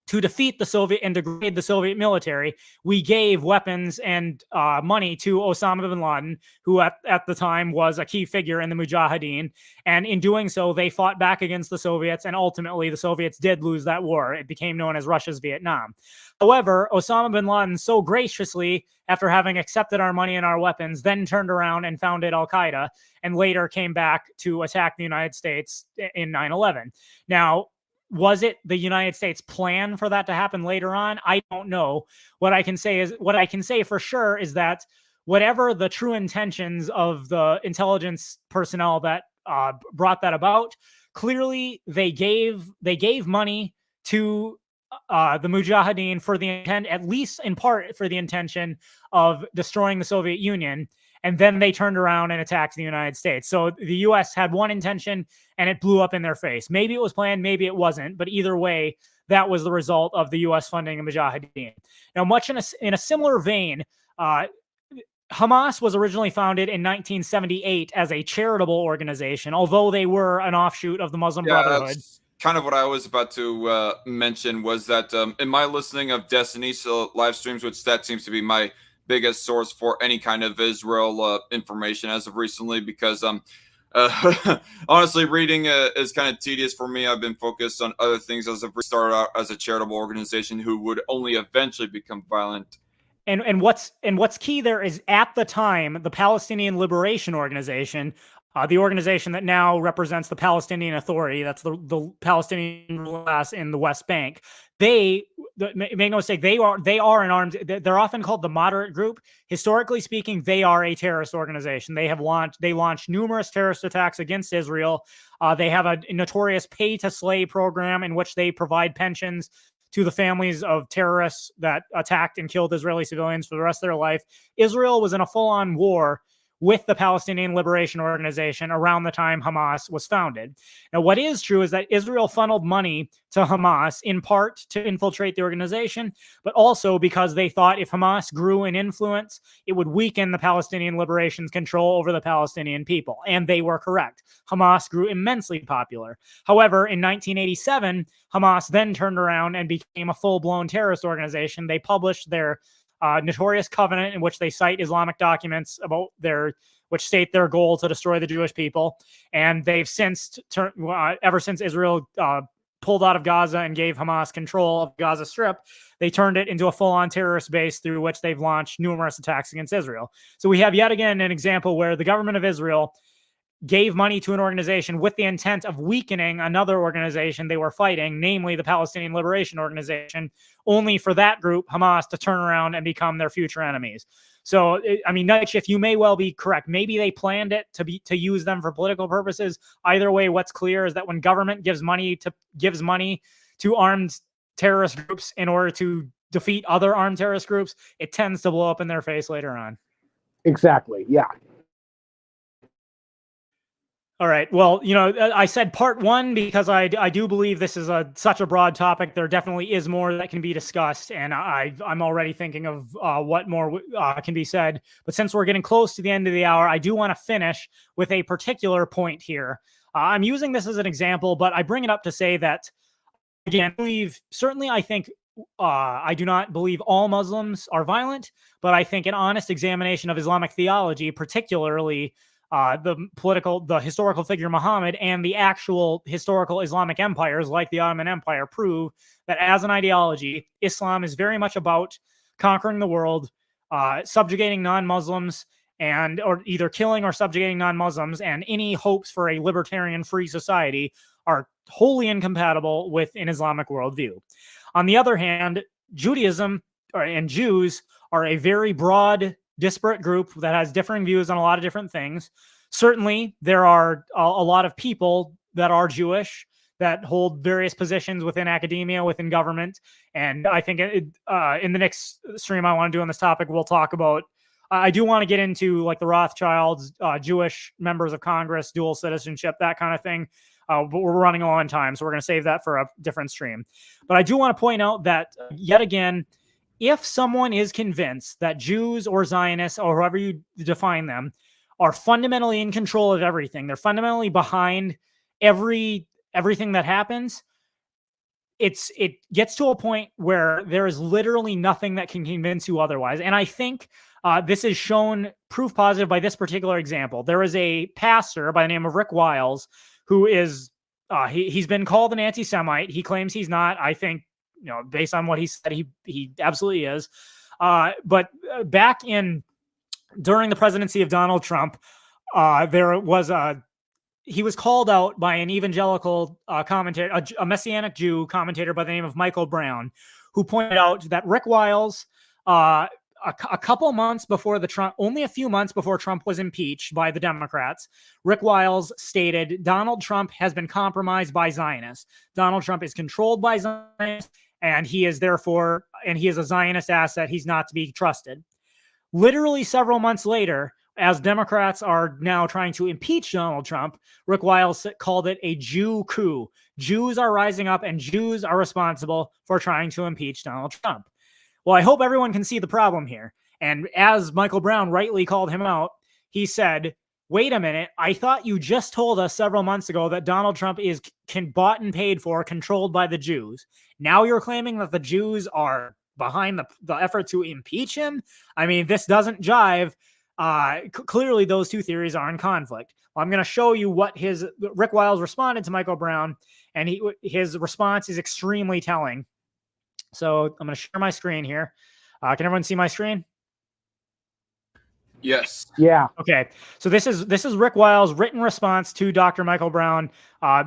Speaker 1: to defeat the Soviet and degrade the Soviet military, we gave weapons and money to Osama bin Laden, who at the time was a key figure in the Mujahideen. And in doing so, they fought back against the Soviets, and ultimately the Soviets did lose that war. It became known as Russia's Vietnam. However, Osama bin Laden so graciously, after having accepted our money and our weapons, then turned around and founded Al-Qaeda, and later came back to attack the United States in 9/11. Now, was it the United States' plan for that to happen later on? I don't know. What I can say for sure is that whatever the true intentions of the intelligence personnel that brought that about, clearly they gave money to the Mujahideen for the intent, at least in part, for the intention of destroying the Soviet Union. And then they turned around and attacked the United States. So the U.S. had one intention, and it blew up in their face. Maybe it was planned, maybe it wasn't. But either way, that was the result of the U.S. funding the Mujahideen. Now, much in a similar vein, Hamas was originally founded in 1978 as a charitable organization, although they were an offshoot of the Muslim Brotherhood.
Speaker 2: That's kind of what I was about to mention, was that in my listening of Destiny's live streams, which that seems to be my biggest source for any kind of Israel information as of recently, because honestly, reading is kind of tedious for me. I've been focused on other things as I've started out as a charitable organization who would only eventually become violent.
Speaker 1: And what's key there is, at the time, the Palestinian Liberation Organization, the organization that now represents the Palestinian Authority, that's the Palestinian class in the West Bank. Make no mistake, they are an armed. They're often called the moderate group. Historically speaking, they are a terrorist organization. They launched numerous terrorist attacks against Israel. They have a notorious pay-to-slay program in which they provide pensions to the families of terrorists that attacked and killed Israeli civilians for the rest of their life. Israel was in a full-on war with the Palestinian Liberation Organization around the time Hamas was founded. Now, what is true is that Israel funneled money to Hamas in part to infiltrate the organization, but also because they thought if Hamas grew in influence, it would weaken the Palestinian Liberation's control over the Palestinian people. And they were correct. Hamas grew immensely popular. However, in 1987, Hamas then turned around and became a full-blown terrorist organization. They published their notorious covenant, in which they cite Islamic documents about which state their goal to destroy the Jewish people. And they've since ever since Israel pulled out of Gaza and gave Hamas control of Gaza Strip, they turned it into a full-on terrorist base through which they've launched numerous attacks against Israel. So we have yet again an example where the government of Israel gave money to an organization with the intent of weakening another organization they were fighting, namely the Palestinian Liberation Organization, only for that group, Hamas, to turn around and become their future enemies. So, I mean, Night Shift, you may well be correct. Maybe they planned it to use them for political purposes. Either way, what's clear is that when government gives money to armed terrorist groups in order to defeat other armed terrorist groups, it tends to blow up in their face later on.
Speaker 3: Exactly. Yeah.
Speaker 1: All right. Well, I said part one because I do believe this is such a broad topic. There definitely is more that can be discussed, and I'm already thinking of what more can be said. But since we're getting close to the end of the hour, I do want to finish with a particular point here. I'm using this as an example, but I bring it up to say that, again, I think I do not believe all Muslims are violent, but I think an honest examination of Islamic theology, particularly the historical figure Muhammad and the actual historical Islamic empires like the Ottoman Empire, prove that as an ideology, Islam is very much about conquering the world, subjugating non-Muslims, or either killing or subjugating non-Muslims, and any hopes for a libertarian free society are wholly incompatible with an Islamic worldview. On the other hand, Judaism and Jews are a very broad, disparate group that has differing views on a lot of different things. Certainly, there are a lot of people that are Jewish that hold various positions within academia, within government. And I think in the next stream I want to do on this topic, we'll talk about, I do want to get into like the Rothschilds, Jewish members of Congress, dual citizenship, that kind of thing. But we're running low on time, so we're going to save that for a different stream. But I do want to point out that, yet again, if someone is convinced that Jews or Zionists, or however you define them, are fundamentally in control of everything, they're fundamentally behind everything that happens, it gets to a point where there is literally nothing that can convince you otherwise. And I think this is shown proof positive by this particular example. There is a pastor by the name of Rick Wiles who is, he's been called an anti-Semite. He claims he's not. I think, based on what he said, he absolutely is. But back during the presidency of Donald Trump, he was called out by an evangelical commentator, a Messianic Jew commentator by the name of Michael Brown, who pointed out that Rick Wiles, a couple months before only a few months before Trump was impeached by the Democrats, Rick Wiles stated, Donald Trump has been compromised by Zionists. Donald Trump is controlled by Zionists, and he is a Zionist asset. He's not to be trusted. Literally several months later, as Democrats are now trying to impeach Donald Trump, Rick Wiles called it a Jew coup. Jews are rising up, and Jews are responsible for trying to impeach Donald Trump. Well, I hope everyone can see the problem here. And as Michael Brown rightly called him out, he said, wait a minute, I thought you just told us several months ago that Donald Trump is bought and paid for, controlled by the Jews. Now you're claiming that the Jews are behind the effort to impeach him? I mean, this doesn't jive. Clearly, those two theories are in conflict. Well, I'm going to show you what Rick Wiles responded to Michael Brown, and his response is extremely telling. So I'm going to share my screen here. Can everyone see my screen?
Speaker 2: Yes.
Speaker 3: Yeah.
Speaker 1: Okay. So this is Rick Wiles' written response to Dr. Michael Brown,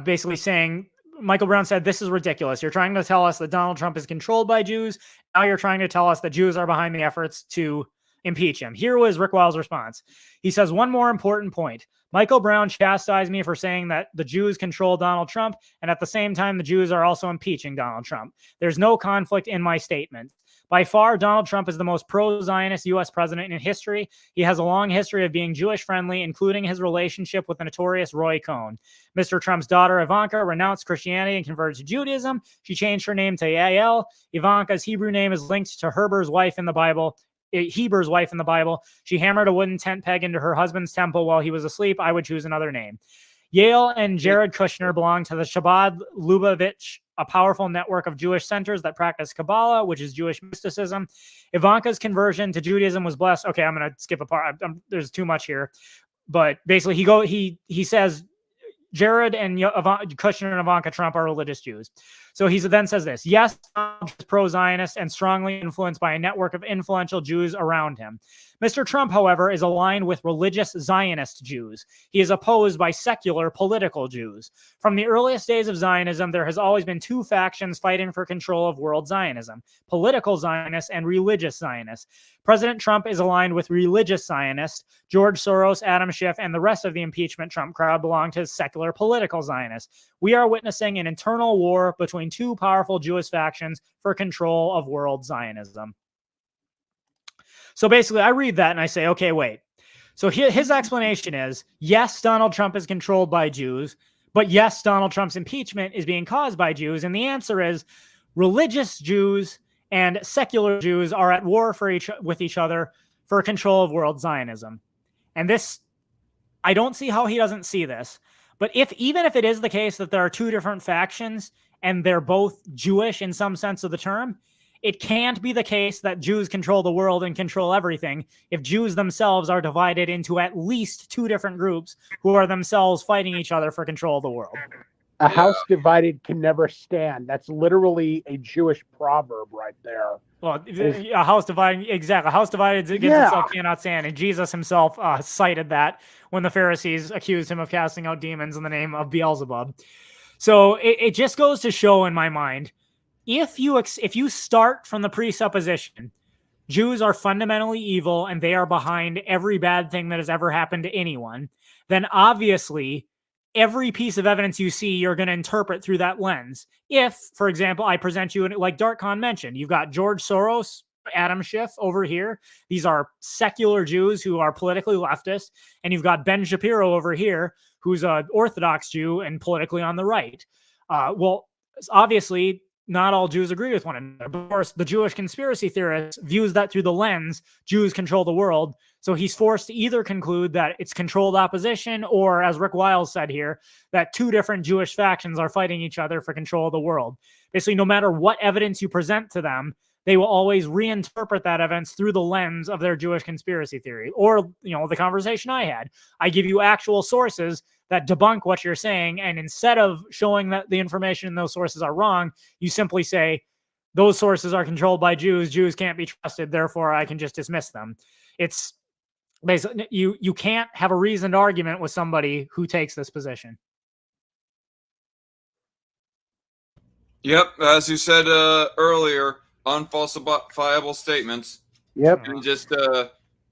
Speaker 1: basically saying, Michael Brown said, this is ridiculous. You're trying to tell us that Donald Trump is controlled by Jews. Now you're trying to tell us that Jews are behind the efforts to impeach him. Here was Rick Wiles' response. He says, one more important point. Michael Brown chastised me for saying that the Jews control Donald Trump, and at the same time, the Jews are also impeaching Donald Trump. There's no conflict in my statement. By far, Donald Trump is the most pro-Zionist U.S. president in history. He has a long history of being Jewish-friendly, including his relationship with the notorious Roy Cohn. Mr. Trump's daughter, Ivanka, renounced Christianity and converted to Judaism. She changed her name to Yael. Ivanka's Hebrew name is linked to Heber's wife in the Bible. Heber's wife in the Bible. She hammered a wooden tent peg into her husband's temple while he was asleep. I would choose another name. Yael and Jared Kushner belong to the Chabad Lubavitch, a powerful network of Jewish centers that practice Kabbalah, which is Jewish mysticism. Ivanka's conversion to Judaism was blessed. Okay, I'm going to skip a part. There's too much here. But basically, he says Jared and Kushner and Ivanka Trump are religious Jews. So he then says this, yes, Trump is pro-Zionist and strongly influenced by a network of influential Jews around him. Mr. Trump, however, is aligned with religious Zionist Jews. He is opposed by secular political Jews. From the earliest days of Zionism, there has always been two factions fighting for control of world Zionism, political Zionists and religious Zionists. President Trump is aligned with religious Zionists. George Soros, Adam Schiff, and the rest of the impeachment Trump crowd belong to secular political Zionists. We are witnessing an internal war between two powerful Jewish factions for control of world Zionism. So basically, I read that and I say, okay, wait. So his explanation is, yes, Donald Trump is controlled by Jews, but yes, Donald Trump's impeachment is being caused by Jews. And the answer is religious Jews and secular Jews are at war with each other for control of world Zionism. And this, I don't see how he doesn't see this. But even if it is the case that there are two different factions and they're both Jewish in some sense of the term, it can't be the case that Jews control the world and control everything if Jews themselves are divided into at least two different groups who are themselves fighting each other for control of the world.
Speaker 3: A house divided can never stand. That's literally a Jewish proverb right there.
Speaker 1: Well, a house divided, exactly. A house divided against itself cannot stand. And Jesus himself cited that when the Pharisees accused him of casting out demons in the name of Beelzebub. So it just goes to show in my mind, if you start from the presupposition Jews are fundamentally evil and they are behind every bad thing that has ever happened to anyone, then obviously every piece of evidence you see, you're going to interpret through that lens. If, for example, I present you, like Darkon mentioned, you've got George Soros, Adam Schiff over here. These are secular Jews who are politically leftist. And you've got Ben Shapiro over here, who's an Orthodox Jew and politically on the right. Well, obviously, not all Jews agree with one another. But of course, the Jewish conspiracy theorist views that through the lens, Jews control the world. So he's forced to either conclude that it's controlled opposition, or, as Rick Wiles said here, that two different Jewish factions are fighting each other for control of the world. Basically, no matter what evidence you present to them, they will always reinterpret that evidence through the lens of their Jewish conspiracy theory. Or, the conversation I had, I give you actual sources that debunk what you're saying, and instead of showing that the information in those sources are wrong, you simply say, those sources are controlled by Jews, Jews can't be trusted, therefore I can just dismiss them. It's basically, you can't have a reasoned argument with somebody who takes this position.
Speaker 2: Yep, as you said earlier, unfalsifiable statements.
Speaker 3: Yep.
Speaker 2: And just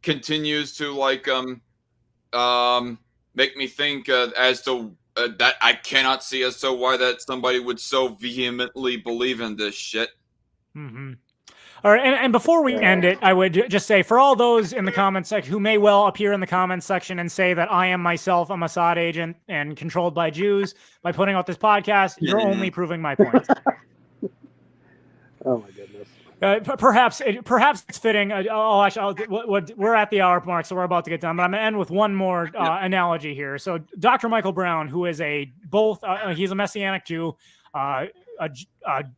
Speaker 2: continues to make me think as to that I cannot see as to why that somebody would so vehemently believe in this shit.
Speaker 1: Mm-hmm. All right, and before we end it, I would just say, for all those in the comments section who may well appear in the comments section and say that I am myself a Mossad agent and controlled by Jews by putting out this podcast, you're only proving my point.
Speaker 3: Oh my goodness.
Speaker 1: Perhaps it's fitting. We're at the hour mark, so we're about to get done. But I'm going to end with one more analogy here. So Dr. Michael Brown, who is he's a Messianic Jew,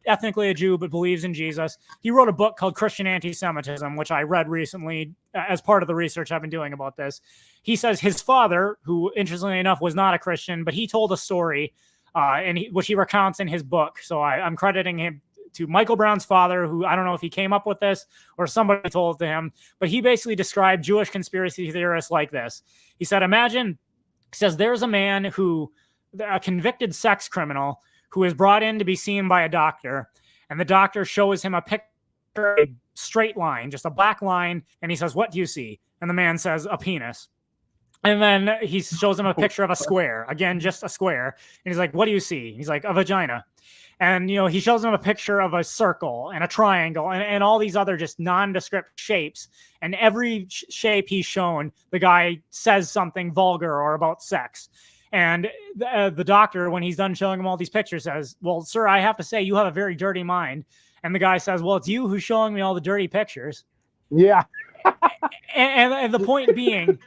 Speaker 1: ethnically a Jew, but believes in Jesus. He wrote a book called Christian Anti-Semitism, which I read recently as part of the research I've been doing about this. He says his father, who interestingly enough was not a Christian, but he told a story, which he recounts in his book. So I'm crediting him to Michael Brown's father, who I don't know if he came up with this or somebody told it to him, but he basically described Jewish conspiracy theorists like this. He said, there's a man a convicted sex criminal who is brought in to be seen by a doctor, and the doctor shows him a picture, a straight line, just a black line, and he says, "What do you see?" And the man says, "A penis." And then he shows him a picture of a square, again, just a square, and he's like, "What do you see?" He's like, "A vagina." And, he shows him a picture of a circle and a triangle and all these other just nondescript shapes. And every shape he's shown, the guy says something vulgar or about sex. And the doctor, when he's done showing him all these pictures, says, "Well, sir, I have to say you have a very dirty mind." And the guy says, "Well, it's you who's showing me all the dirty pictures."
Speaker 3: Yeah.
Speaker 1: and the point being,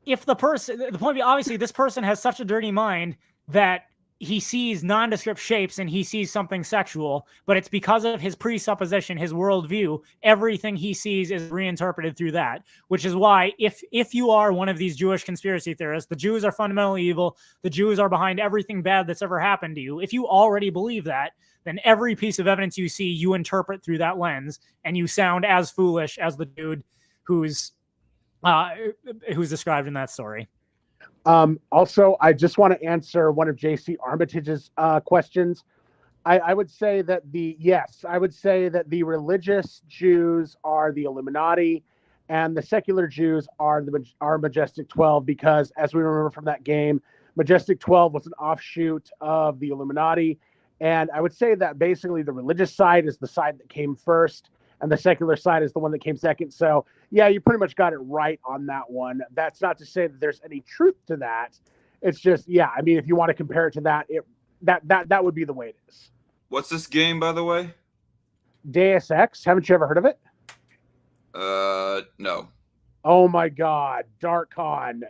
Speaker 1: obviously this person has such a dirty mind that he sees nondescript shapes and he sees something sexual, but it's because of his presupposition, his worldview. Everything he sees is reinterpreted through that, which is why if you are one of these Jewish conspiracy theorists, the Jews are fundamentally evil, the Jews are behind everything bad that's ever happened to you. If you already believe that, then every piece of evidence you see, you interpret through that lens, and you sound as foolish as the dude who's described in that story.
Speaker 3: Also, I just want to answer one of JC Armitage's questions. I would say that the religious Jews are the Illuminati, and the secular Jews are Majestic 12, because, as we remember from that game, Majestic 12 was an offshoot of the Illuminati. And I would say that basically the religious side is the side that came first, and the secular side is the one that came second. So yeah, you pretty much got it right on that one. That's not to say that there's any truth to that. It's just, yeah, I mean, if you want to compare it to that, that would be the way it is.
Speaker 2: What's this game, by the way?
Speaker 3: Deus Ex. Haven't you ever heard of it?
Speaker 2: No.
Speaker 3: Oh my God, Darkon.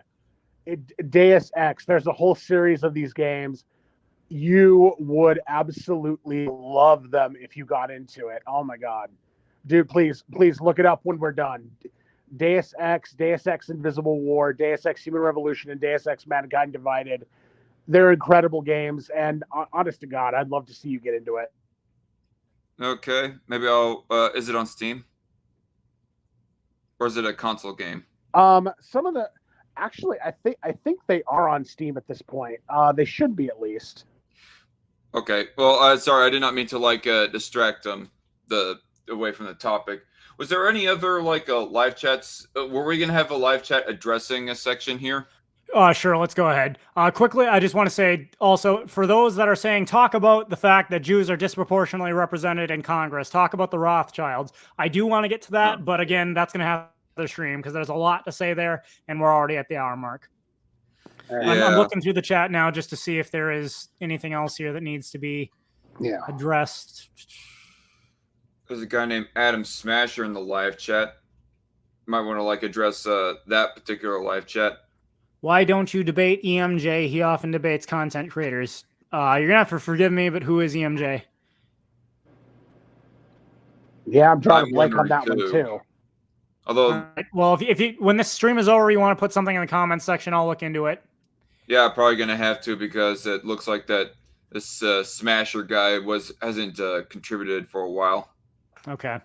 Speaker 3: Deus Ex. There's a whole series of these games. You would absolutely love them if you got into it. Oh my God. Dude, please look it up when we're done. Deus Ex Invisible War, Deus Ex Human Revolution, and Deus Ex Mankind Divided. They're incredible games, and honest to God, I'd love to see you get into it.
Speaker 2: Okay, maybe I'll. Is it on Steam, or is it a console game?
Speaker 3: Actually, I think they are on Steam at this point. They should be, at least.
Speaker 2: Okay. Well, sorry, I did not mean to distract them away from the topic. Was there any other live chats? Were we gonna have a live chat addressing a section here?
Speaker 1: Sure, let's go ahead. Quickly, I just want to say also, for those that are saying, talk about the fact that Jews are disproportionately represented in Congress, talk about the Rothschilds. I do want to get to that, but again, that's going to have the stream because there's a lot to say there, and we're already at the hour mark. I'm looking through the chat now just to see if there is anything else here that needs to be addressed.
Speaker 2: There's a guy named Adam Smasher in the live chat. Might want to address that particular live chat.
Speaker 1: Why don't you debate EMJ? He often debates content creators. You're gonna have to forgive me, but who is EMJ?
Speaker 3: Yeah, I'm drawing a blank on that one too.
Speaker 2: Although,
Speaker 1: well, if you when this stream is over, you want to put something in the comments section, I'll look into it.
Speaker 2: Yeah, probably gonna have to because it looks like that this Smasher guy hasn't contributed for a while.
Speaker 1: Okay.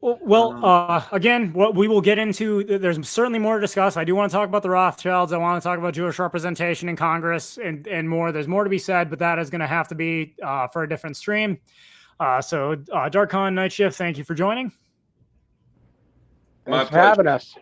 Speaker 1: Well, again, what we will get into, there's certainly more to discuss. I do want to talk about the Rothschilds. I want to talk about Jewish representation in Congress and more. There's more to be said, but that is going to have to be for a different stream. So, Darkon Night Shift, thank you for joining.
Speaker 3: Thanks for having us.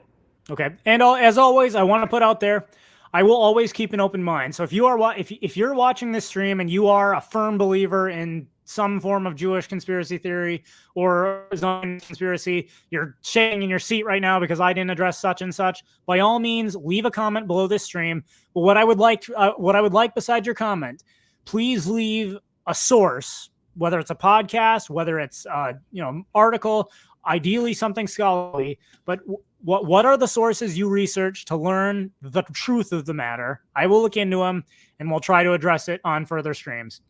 Speaker 1: Okay, and as always, I want to put out there, I will always keep an open mind. So if you are if you're watching this stream and you are a firm believer in some form of Jewish conspiracy theory or Zionist conspiracy, you're shaking in your seat right now because I didn't address such and such. By all means, leave a comment below this stream. But what I would like besides your comment, please leave a source, whether it's a podcast, whether it's article, ideally something scholarly. But what are the sources you research to learn the truth of the matter? I will look into them and we'll try to address it on further streams.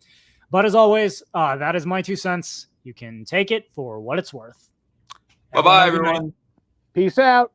Speaker 1: But as always, that is my 2 cents. You can take it for what it's worth.
Speaker 2: Bye-bye, everyone.
Speaker 3: Peace out.